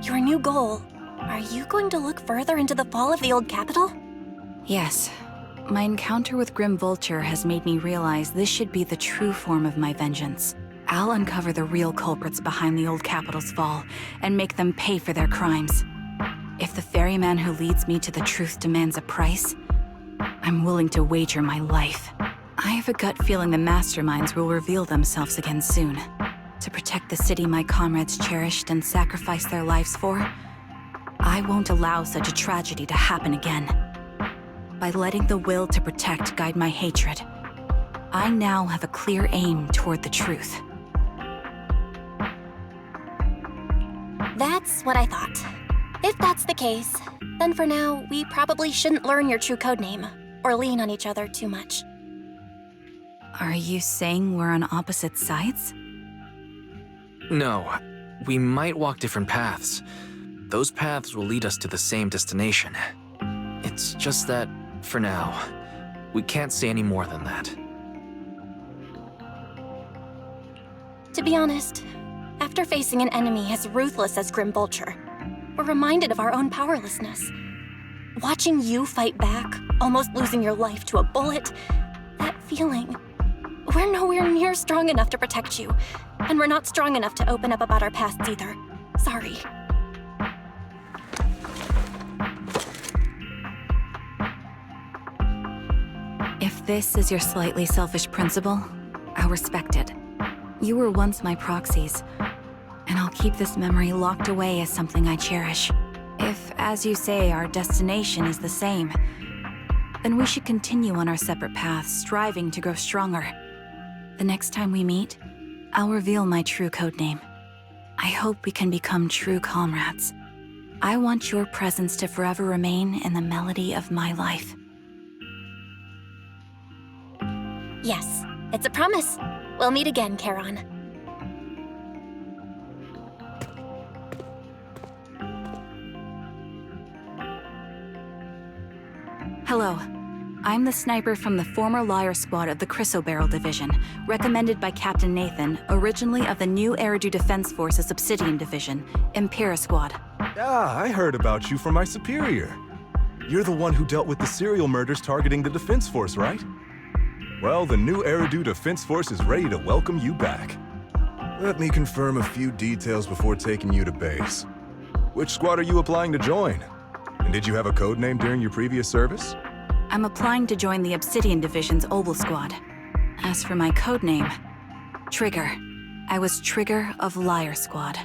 Your new goal? Are you going to look further into the fall of the old capital? Yes. My encounter with Grim Vulture has made me realize this should be the true form of my vengeance. I'll uncover the real culprits behind the old capital's fall and make them pay for their crimes. If the ferryman who leads me to the truth demands a price, I'm willing to wager my life. I have a gut feeling the masterminds will reveal themselves again soon. To protect the city my comrades cherished and sacrificed their lives for, I won't allow such a tragedy to happen again. By letting the will to protect guide my hatred, I now have a clear aim toward the truth. That's what I thought. If that's the case, then for now, we probably shouldn't learn your true codename, or lean on each other too much. Are you saying we're on opposite sides? No, we might walk different paths. Those paths will lead us to the same destination. It's just that, for now, we can't say any more than that. To be honest, after facing an enemy as ruthless as Grim Vulture, we're reminded of our own powerlessness. Watching you fight back, almost losing your life to a bullet, that feeling. We're nowhere near strong enough to protect you, and we're not strong enough to open up about our pasts either. Sorry. If this is your slightly selfish principle, I'll respect it. You were once my proxies, and I'll keep this memory locked away as something I cherish. If, as you say, our destination is the same, then we should continue on our separate paths, striving to grow stronger. The next time we meet, I'll reveal my true codename. I hope we can become true comrades. I want your presence to forever remain in the melody of my life. Yes, it's a promise. We'll meet again, Charon. Hello. I'm the sniper from the former Liar Squad of the Chrysoberyl Division, recommended by Captain Nathan, originally of the new Eridu Defense Force's Obsidian Division, Impera Squad. Ah, I heard about you from my superior. You're the one who dealt with the serial murders targeting the Defense Force, right? Well, the new Eridu Defense Force is ready to welcome you back. Let me confirm a few details before taking you to base. Which squad are you applying to join? And did you have a code name during your previous service? I'm applying to join the Obsidian Division's Obel Squad. As for my codename, Trigger. I was Trigger of Liar Squad.